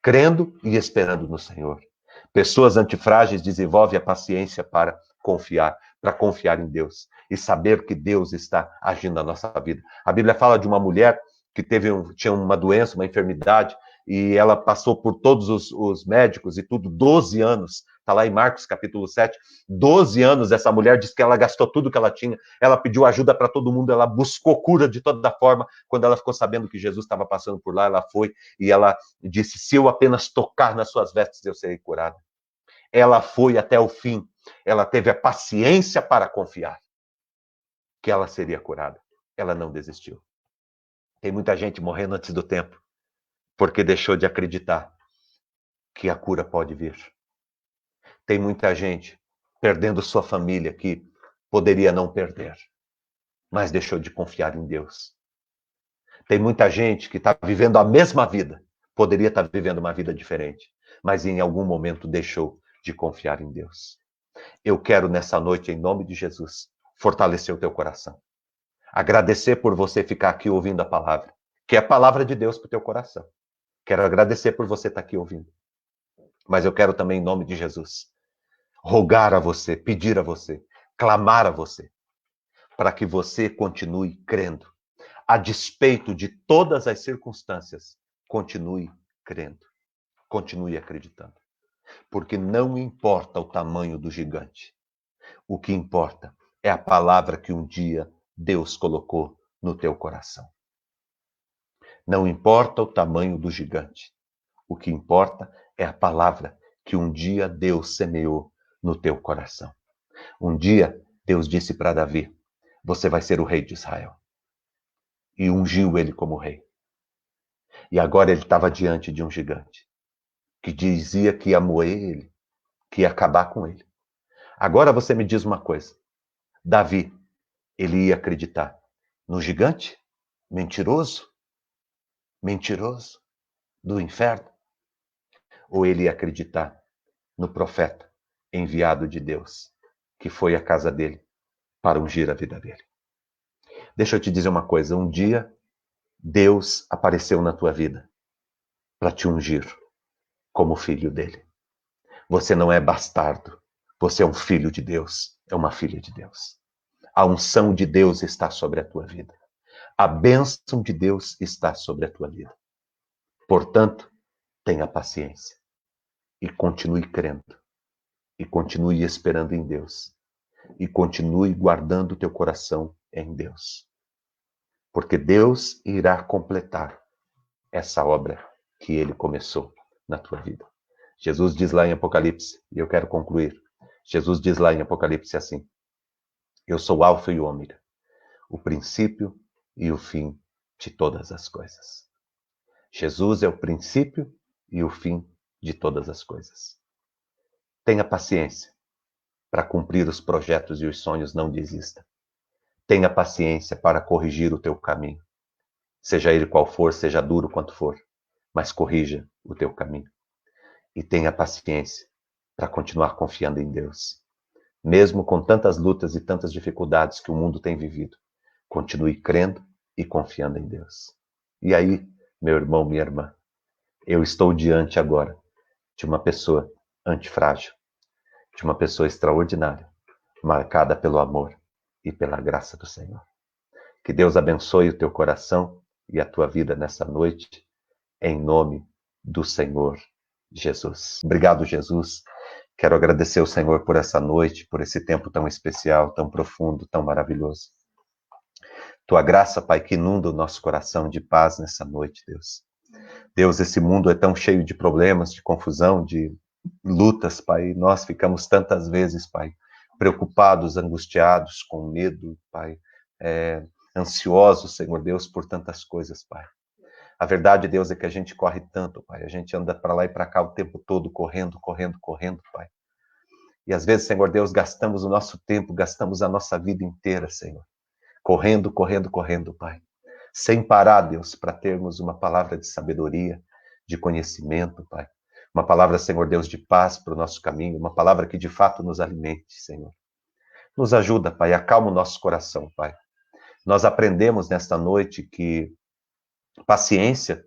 Crendo e esperando no Senhor. Pessoas antifrágeis desenvolvem a paciência para confiar em Deus e saber que Deus está agindo na nossa vida. A Bíblia fala de uma mulher que tinha uma doença, uma enfermidade, e ela passou por todos os médicos e tudo, 12 anos Está lá em Marcos, capítulo 7. 12 anos essa mulher disse que ela gastou tudo que ela tinha. Ela pediu ajuda para todo mundo. Ela buscou cura de toda forma. Quando ela ficou sabendo que Jesus estava passando por lá, ela foi e ela disse, se eu apenas tocar nas suas vestes, eu serei curada. Ela foi até o fim. Ela teve a paciência para confiar que ela seria curada. Ela não desistiu. Tem muita gente morrendo antes do tempo, porque deixou de acreditar que a cura pode vir. Tem muita gente perdendo sua família que poderia não perder, mas deixou de confiar em Deus. Tem muita gente que está vivendo a mesma vida, poderia estar vivendo uma vida diferente, mas em algum momento deixou de confiar em Deus. Eu quero nessa noite, em nome de Jesus, fortalecer o teu coração. Agradecer por você ficar aqui ouvindo a palavra, que é a palavra de Deus para o teu coração. Quero agradecer por você estar aqui ouvindo. Mas eu quero também, em nome de Jesus, rogar a você, pedir a você, clamar a você, para que você continue crendo. A despeito de todas as circunstâncias, continue crendo. Continue acreditando. Porque não importa o tamanho do gigante. O que importa é a palavra que um dia Deus colocou no teu coração. Não importa o tamanho do gigante. O que importa é a palavra que um dia Deus semeou no teu coração. Um dia Deus disse para Davi, você vai ser o rei de Israel. E ungiu ele como rei. E agora ele estava diante de um gigante, que dizia que ia moer ele, que ia acabar com ele. Agora você me diz uma coisa, Davi, ele ia acreditar no gigante? Mentiroso? Mentiroso? Do inferno? Ou ele ia acreditar no profeta enviado de Deus, que foi à casa dele para ungir a vida dele? Deixa eu te dizer uma coisa, um dia Deus apareceu na tua vida para te ungir como filho dele. Você não é bastardo, você é um filho de Deus, é uma filha de Deus. A unção de Deus está sobre a tua vida. A bênção de Deus está sobre a tua vida. Portanto, tenha paciência e continue crendo. E continue esperando em Deus. E continue guardando o teu coração em Deus. Porque Deus irá completar essa obra que ele começou na tua vida. Jesus diz lá em Apocalipse, e eu quero concluir. Jesus diz lá em Apocalipse assim, eu sou o Alfa e o Ômega, o princípio e o fim de todas as coisas. Jesus é o princípio e o fim de todas as coisas. Tenha paciência para cumprir os projetos e os sonhos, não desista. Tenha paciência para corrigir o teu caminho. Seja ele qual for, seja duro quanto for, mas corrija o teu caminho. E tenha paciência para continuar confiando em Deus. Mesmo com tantas lutas e tantas dificuldades que o mundo tem vivido, continue crendo e confiando em Deus. E aí, meu irmão, minha irmã, eu estou diante agora de uma pessoa antifrágil, de uma pessoa extraordinária, marcada pelo amor e pela graça do Senhor. Que Deus abençoe o teu coração e a tua vida nessa noite, em nome do Senhor Jesus. Obrigado, Jesus. Quero agradecer ao Senhor por essa noite, por esse tempo tão especial, tão profundo, tão maravilhoso. Tua graça, Pai, que inunda o nosso coração de paz nessa noite, Deus. Deus, esse mundo é tão cheio de problemas, de confusão, de lutas, Pai. E nós ficamos tantas vezes, Pai, preocupados, angustiados, com medo, Pai, ansiosos, Senhor Deus, por tantas coisas, Pai. A verdade, Deus, é que a gente corre tanto, Pai. A gente anda para lá e para cá o tempo todo, correndo, Pai. E às vezes, Senhor Deus, gastamos o nosso tempo, gastamos a nossa vida inteira, Senhor. Correndo, Pai. Sem parar, Deus, para termos uma palavra de sabedoria, de conhecimento, Pai. Uma palavra, Senhor Deus, de paz para o nosso caminho. Uma palavra que de fato nos alimente, Senhor. Nos ajuda, Pai. Acalma o nosso coração, Pai. Nós aprendemos nesta noite que paciência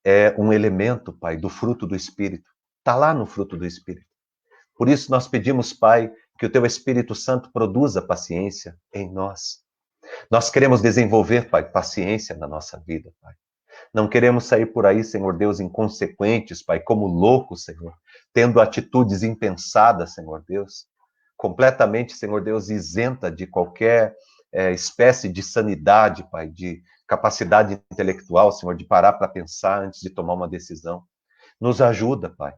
é um elemento, Pai, do fruto do Espírito. Está lá no fruto do Espírito. Por isso nós pedimos, Pai, que o Teu Espírito Santo produza paciência em nós. Nós queremos desenvolver, Pai, paciência na nossa vida, Pai. Não queremos sair por aí, Senhor Deus, inconsequentes, Pai, como loucos, Senhor, tendo atitudes impensadas, Senhor Deus, completamente, Senhor Deus, isenta de qualquer espécie de sanidade, Pai, de capacidade intelectual, Senhor, de parar para pensar antes de tomar uma decisão. Nos ajuda, Pai.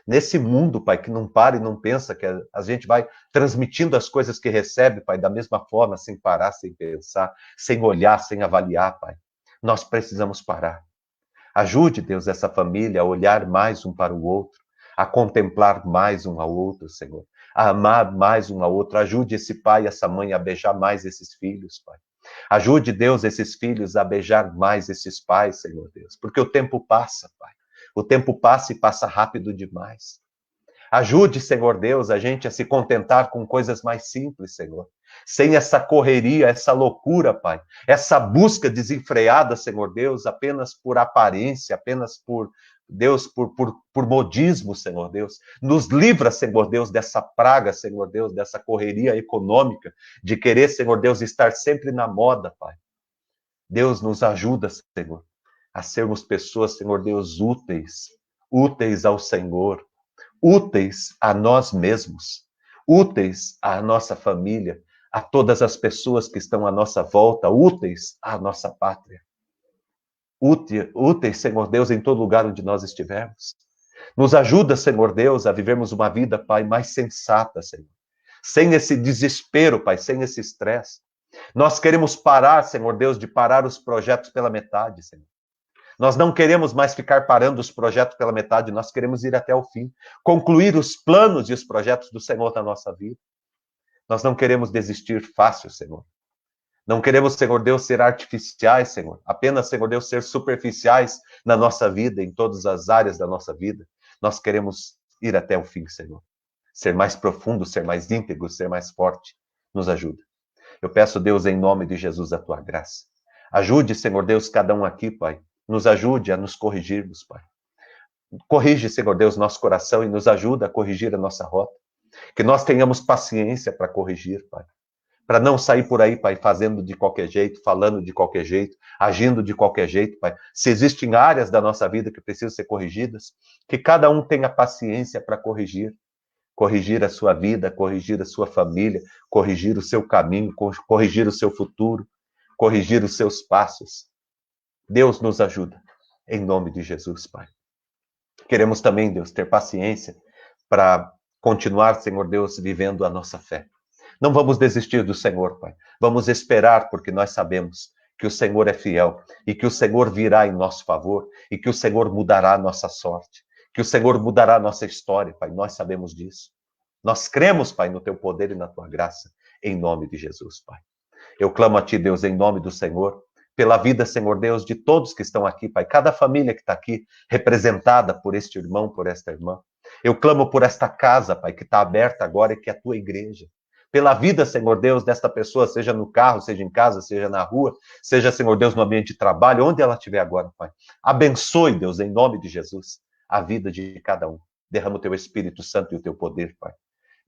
Nesse mundo, Pai, que não para e não pensa, que a gente vai transmitindo as coisas que recebe, Pai, da mesma forma, sem parar, sem pensar, sem olhar, sem avaliar, Pai. Nós precisamos parar. Ajude, Deus, essa família a olhar mais um para o outro, a contemplar mais um ao outro, Senhor, a amar mais um ao outro. Ajude esse pai e essa mãe a beijar mais esses filhos, Pai. Ajude, Deus, esses filhos a beijar mais esses pais, Senhor Deus, porque o tempo passa, Pai. O tempo passa e passa rápido demais. Ajude, Senhor Deus, a gente a se contentar com coisas mais simples, Senhor. Sem essa correria, essa loucura, Pai. Essa busca desenfreada, Senhor Deus, apenas por aparência, apenas por, Deus, por modismo, Senhor Deus. Nos livra, Senhor Deus, dessa praga, Senhor Deus, dessa correria econômica, de querer, Senhor Deus, estar sempre na moda, Pai. Deus nos ajuda, Senhor, a sermos pessoas, Senhor Deus, úteis, úteis ao Senhor, úteis a nós mesmos, úteis à nossa família, a todas as pessoas que estão à nossa volta, úteis à nossa pátria. Úteis, Senhor Deus, em todo lugar onde nós estivermos. Nos ajuda, Senhor Deus, a vivermos uma vida, Pai, mais sensata, Senhor. Sem esse desespero, Pai, sem esse estresse. Nós queremos parar, Senhor Deus, de parar os projetos pela metade, Senhor. Nós não queremos mais ficar parando os projetos pela metade, nós queremos ir até o fim, concluir os planos e os projetos do Senhor na nossa vida. Nós não queremos desistir fácil, Senhor. Não queremos, Senhor Deus, ser artificiais, Senhor. Apenas, Senhor Deus, ser superficiais na nossa vida, em todas as áreas da nossa vida. Nós queremos ir até o fim, Senhor. Ser mais profundo, ser mais íntegro, ser mais forte. Nos ajuda. Eu peço, Deus, em nome de Jesus, a tua graça. Ajude, Senhor Deus, cada um aqui, Pai. Nos ajude a nos corrigirmos, Pai. Corrige, Senhor Deus, nosso coração e nos ajuda a corrigir a nossa rota. Que nós tenhamos paciência para corrigir, Pai. Para não sair por aí, Pai, fazendo de qualquer jeito, falando de qualquer jeito, agindo de qualquer jeito, Pai. Se existem áreas da nossa vida que precisam ser corrigidas, que cada um tenha paciência para corrigir. Corrigir a sua vida, corrigir a sua família, corrigir o seu caminho, corrigir o seu futuro, corrigir os seus passos. Deus nos ajuda, em nome de Jesus, Pai. Queremos também, Deus, ter paciência para continuar, Senhor Deus, vivendo a nossa fé. Não vamos desistir do Senhor, Pai. Vamos esperar, porque nós sabemos que o Senhor é fiel e que o Senhor virá em nosso favor e que o Senhor mudará a nossa sorte, que o Senhor mudará a nossa história, Pai. Nós sabemos disso. Nós cremos, Pai, no teu poder e na tua graça, em nome de Jesus, Pai. Eu clamo a ti, Deus, em nome do Senhor, pela vida, Senhor Deus, de todos que estão aqui, Pai. Cada família que está aqui, representada por este irmão, por esta irmã. Eu clamo por esta casa, Pai, que está aberta agora e que é a tua igreja. Pela vida, Senhor Deus, desta pessoa, seja no carro, seja em casa, seja na rua, seja, Senhor Deus, no ambiente de trabalho, onde ela estiver agora, Pai. Abençoe, Deus, em nome de Jesus, a vida de cada um. Derrama o teu Espírito Santo e o teu poder, Pai.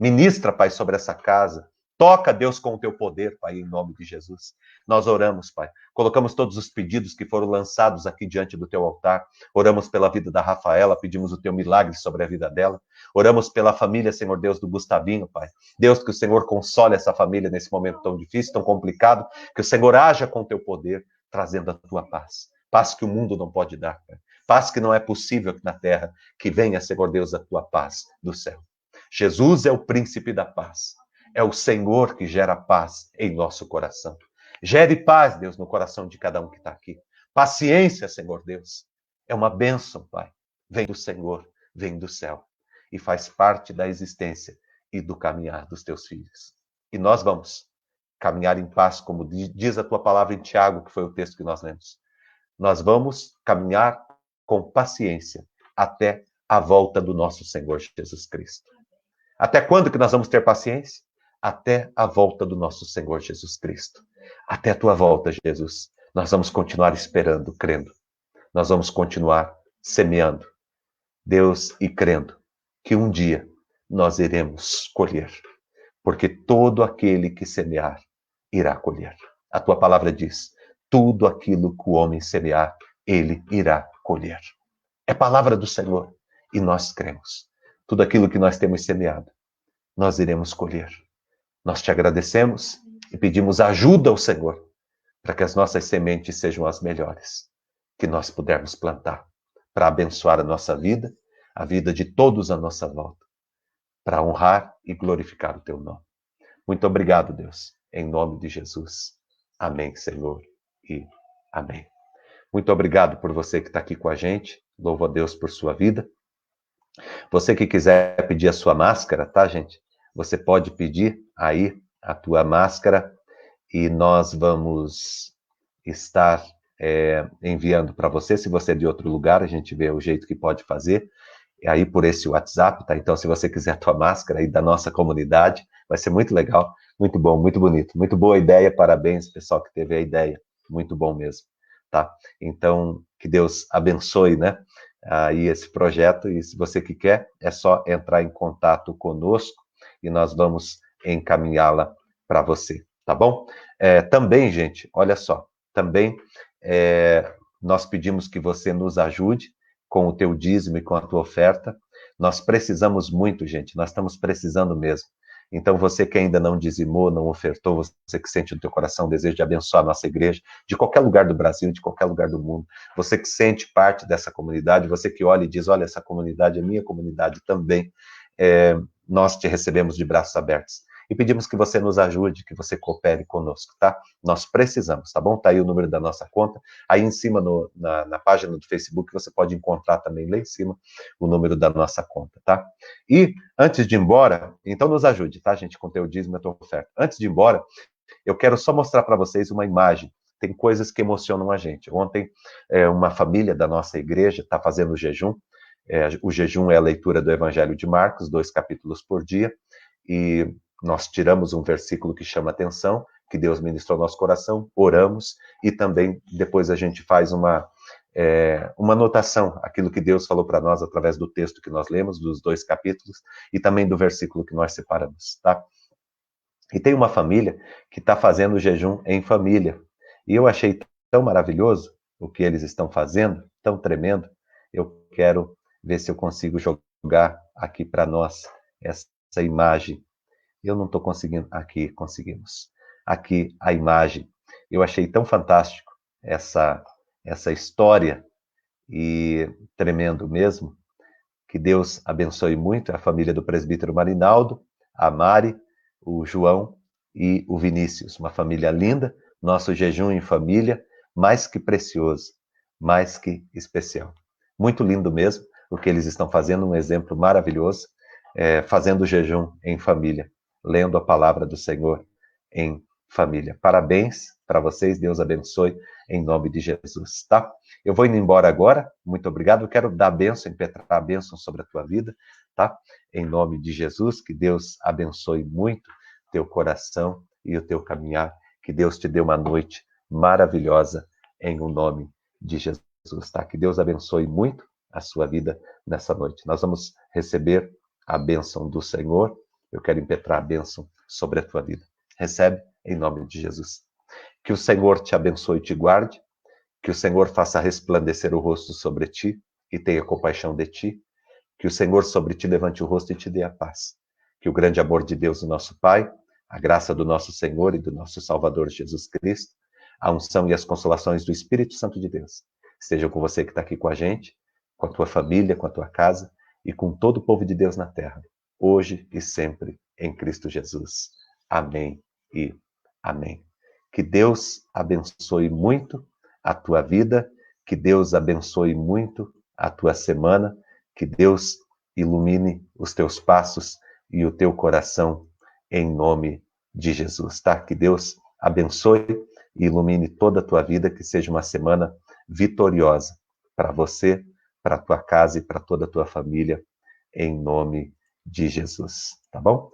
Ministra, Pai, sobre essa casa. Toca, Deus, com o teu poder, Pai, em nome de Jesus. Nós oramos, Pai. Colocamos todos os pedidos que foram lançados aqui diante do teu altar. Oramos pela vida da Rafaela, pedimos o teu milagre sobre a vida dela. Oramos pela família, Senhor Deus, do Gustavinho, Pai. Deus, que o Senhor console essa família nesse momento tão difícil, tão complicado. Que o Senhor haja com o teu poder, trazendo a tua paz. Paz que o mundo não pode dar, Pai. Paz que não é possível aqui na terra. Que venha, Senhor Deus, a tua paz do céu. Jesus é o príncipe da paz. É o Senhor que gera paz em nosso coração. Gere paz, Deus, no coração de cada um que está aqui. Paciência, Senhor Deus. É uma bênção, Pai. Vem do Senhor, vem do céu. E faz parte da existência e do caminhar dos teus filhos. E nós vamos caminhar em paz, como diz a tua palavra em Tiago, que foi o texto que nós lemos. Nós vamos caminhar com paciência até a volta do nosso Senhor Jesus Cristo. Até quando que nós vamos ter paciência? Até a volta do nosso Senhor Jesus Cristo. Até a tua volta, Jesus. Nós vamos continuar esperando, crendo. Nós vamos continuar semeando, Deus, e crendo que um dia nós iremos colher. Porque todo aquele que semear, irá colher. A tua palavra diz, tudo aquilo que o homem semear, ele irá colher. É palavra do Senhor e nós cremos. Tudo aquilo que nós temos semeado, nós iremos colher. Nós te agradecemos e pedimos ajuda ao Senhor para que as nossas sementes sejam as melhores que nós pudermos plantar, para abençoar a nossa vida, a vida de todos à nossa volta, para honrar e glorificar o teu nome. Muito obrigado, Deus, em nome de Jesus. Amém, Senhor, e amém. Muito obrigado por você que está aqui com a gente. Louvo a Deus por sua vida. Você que quiser pedir a sua máscara, tá, gente? Você pode pedir aí a tua máscara e nós vamos estar enviando para você. Se você é de outro lugar, a gente vê o jeito que pode fazer. E aí por esse WhatsApp, tá? Então, se você quiser a tua máscara aí da nossa comunidade, vai ser muito legal, muito bom, muito bonito. Muito boa ideia, parabéns, pessoal que teve a ideia. Muito bom mesmo, tá? Então, que Deus abençoe, né? Aí esse projeto, e se você que quer, é só entrar em contato conosco e nós vamos encaminhá-la para você, tá bom? Também, gente, olha só, também nós pedimos que você nos ajude com o teu dízimo e com a tua oferta. Nós precisamos muito, gente, nós estamos precisando mesmo. Então, você que ainda não dizimou, não ofertou, você que sente no teu coração o desejo de abençoar a nossa igreja, de qualquer lugar do Brasil, de qualquer lugar do mundo, você que sente parte dessa comunidade, você que olha e diz, olha, essa comunidade é minha comunidade também, nós te recebemos de braços abertos. E pedimos que você nos ajude, que você coopere conosco, tá? Nós precisamos, tá bom? Tá aí o número da nossa conta. Aí em cima, na página do Facebook, você pode encontrar também lá em cima o número da nossa conta, tá? E antes de ir embora, então nos ajude, tá, gente, com o teu dízimo e a tua oferta. Antes de ir embora, eu quero só mostrar para vocês uma imagem. Tem coisas que emocionam a gente. Ontem, uma família da nossa igreja está fazendo o jejum. O jejum é a leitura do Evangelho de Marcos, 2 capítulos por dia. E nós tiramos um versículo que chama atenção, que Deus ministrou ao nosso coração, oramos, e também depois a gente faz uma anotação, aquilo que Deus falou para nós através do texto que nós lemos, dos 2 capítulos, e também do versículo que nós separamos, tá? E tem uma família que está fazendo o jejum em família. E eu achei tão maravilhoso o que eles estão fazendo, tão tremendo. Eu quero ver se eu consigo jogar aqui para nós essa imagem. Eu não estou conseguindo. Aqui, conseguimos. Aqui a imagem. Eu achei tão fantástico essa história e tremendo mesmo. Que Deus abençoe muito a família do presbítero Marinaldo, a Mari, o João e o Vinícius. Uma família linda, nosso jejum em família, mais que precioso, mais que especial. Muito lindo mesmo o que eles estão fazendo, um exemplo maravilhoso, fazendo o jejum em família, lendo a palavra do Senhor em família. Parabéns para vocês, Deus abençoe em nome de Jesus, tá? Eu vou indo embora agora, muito obrigado. Eu quero dar a bênção, impetrar a bênção sobre a tua vida, tá? Em nome de Jesus, que Deus abençoe muito teu coração e o teu caminhar. Que Deus te dê uma noite maravilhosa em o nome de Jesus, tá? Que Deus abençoe muito a sua vida nessa noite. Nós vamos receber a bênção do Senhor. Eu quero impetrar a bênção sobre a tua vida. Recebe em nome de Jesus. Que o Senhor te abençoe e te guarde. Que o Senhor faça resplandecer o rosto sobre ti e tenha compaixão de ti. Que o Senhor sobre ti levante o rosto e te dê a paz. Que o grande amor de Deus, o nosso Pai, a graça do nosso Senhor e do nosso Salvador Jesus Cristo, a unção e as consolações do Espírito Santo de Deus estejam com você que está aqui com a gente, com a tua família, com a tua casa e com todo o povo de Deus na terra, hoje e sempre, em Cristo Jesus. Amém e amém. Que Deus abençoe muito a tua vida, que Deus abençoe muito a tua semana, que Deus ilumine os teus passos e o teu coração em nome de Jesus, tá? Que Deus abençoe e ilumine toda a tua vida, que seja uma semana vitoriosa para você, para a tua casa e para toda a tua família, em nome de Jesus, tá bom?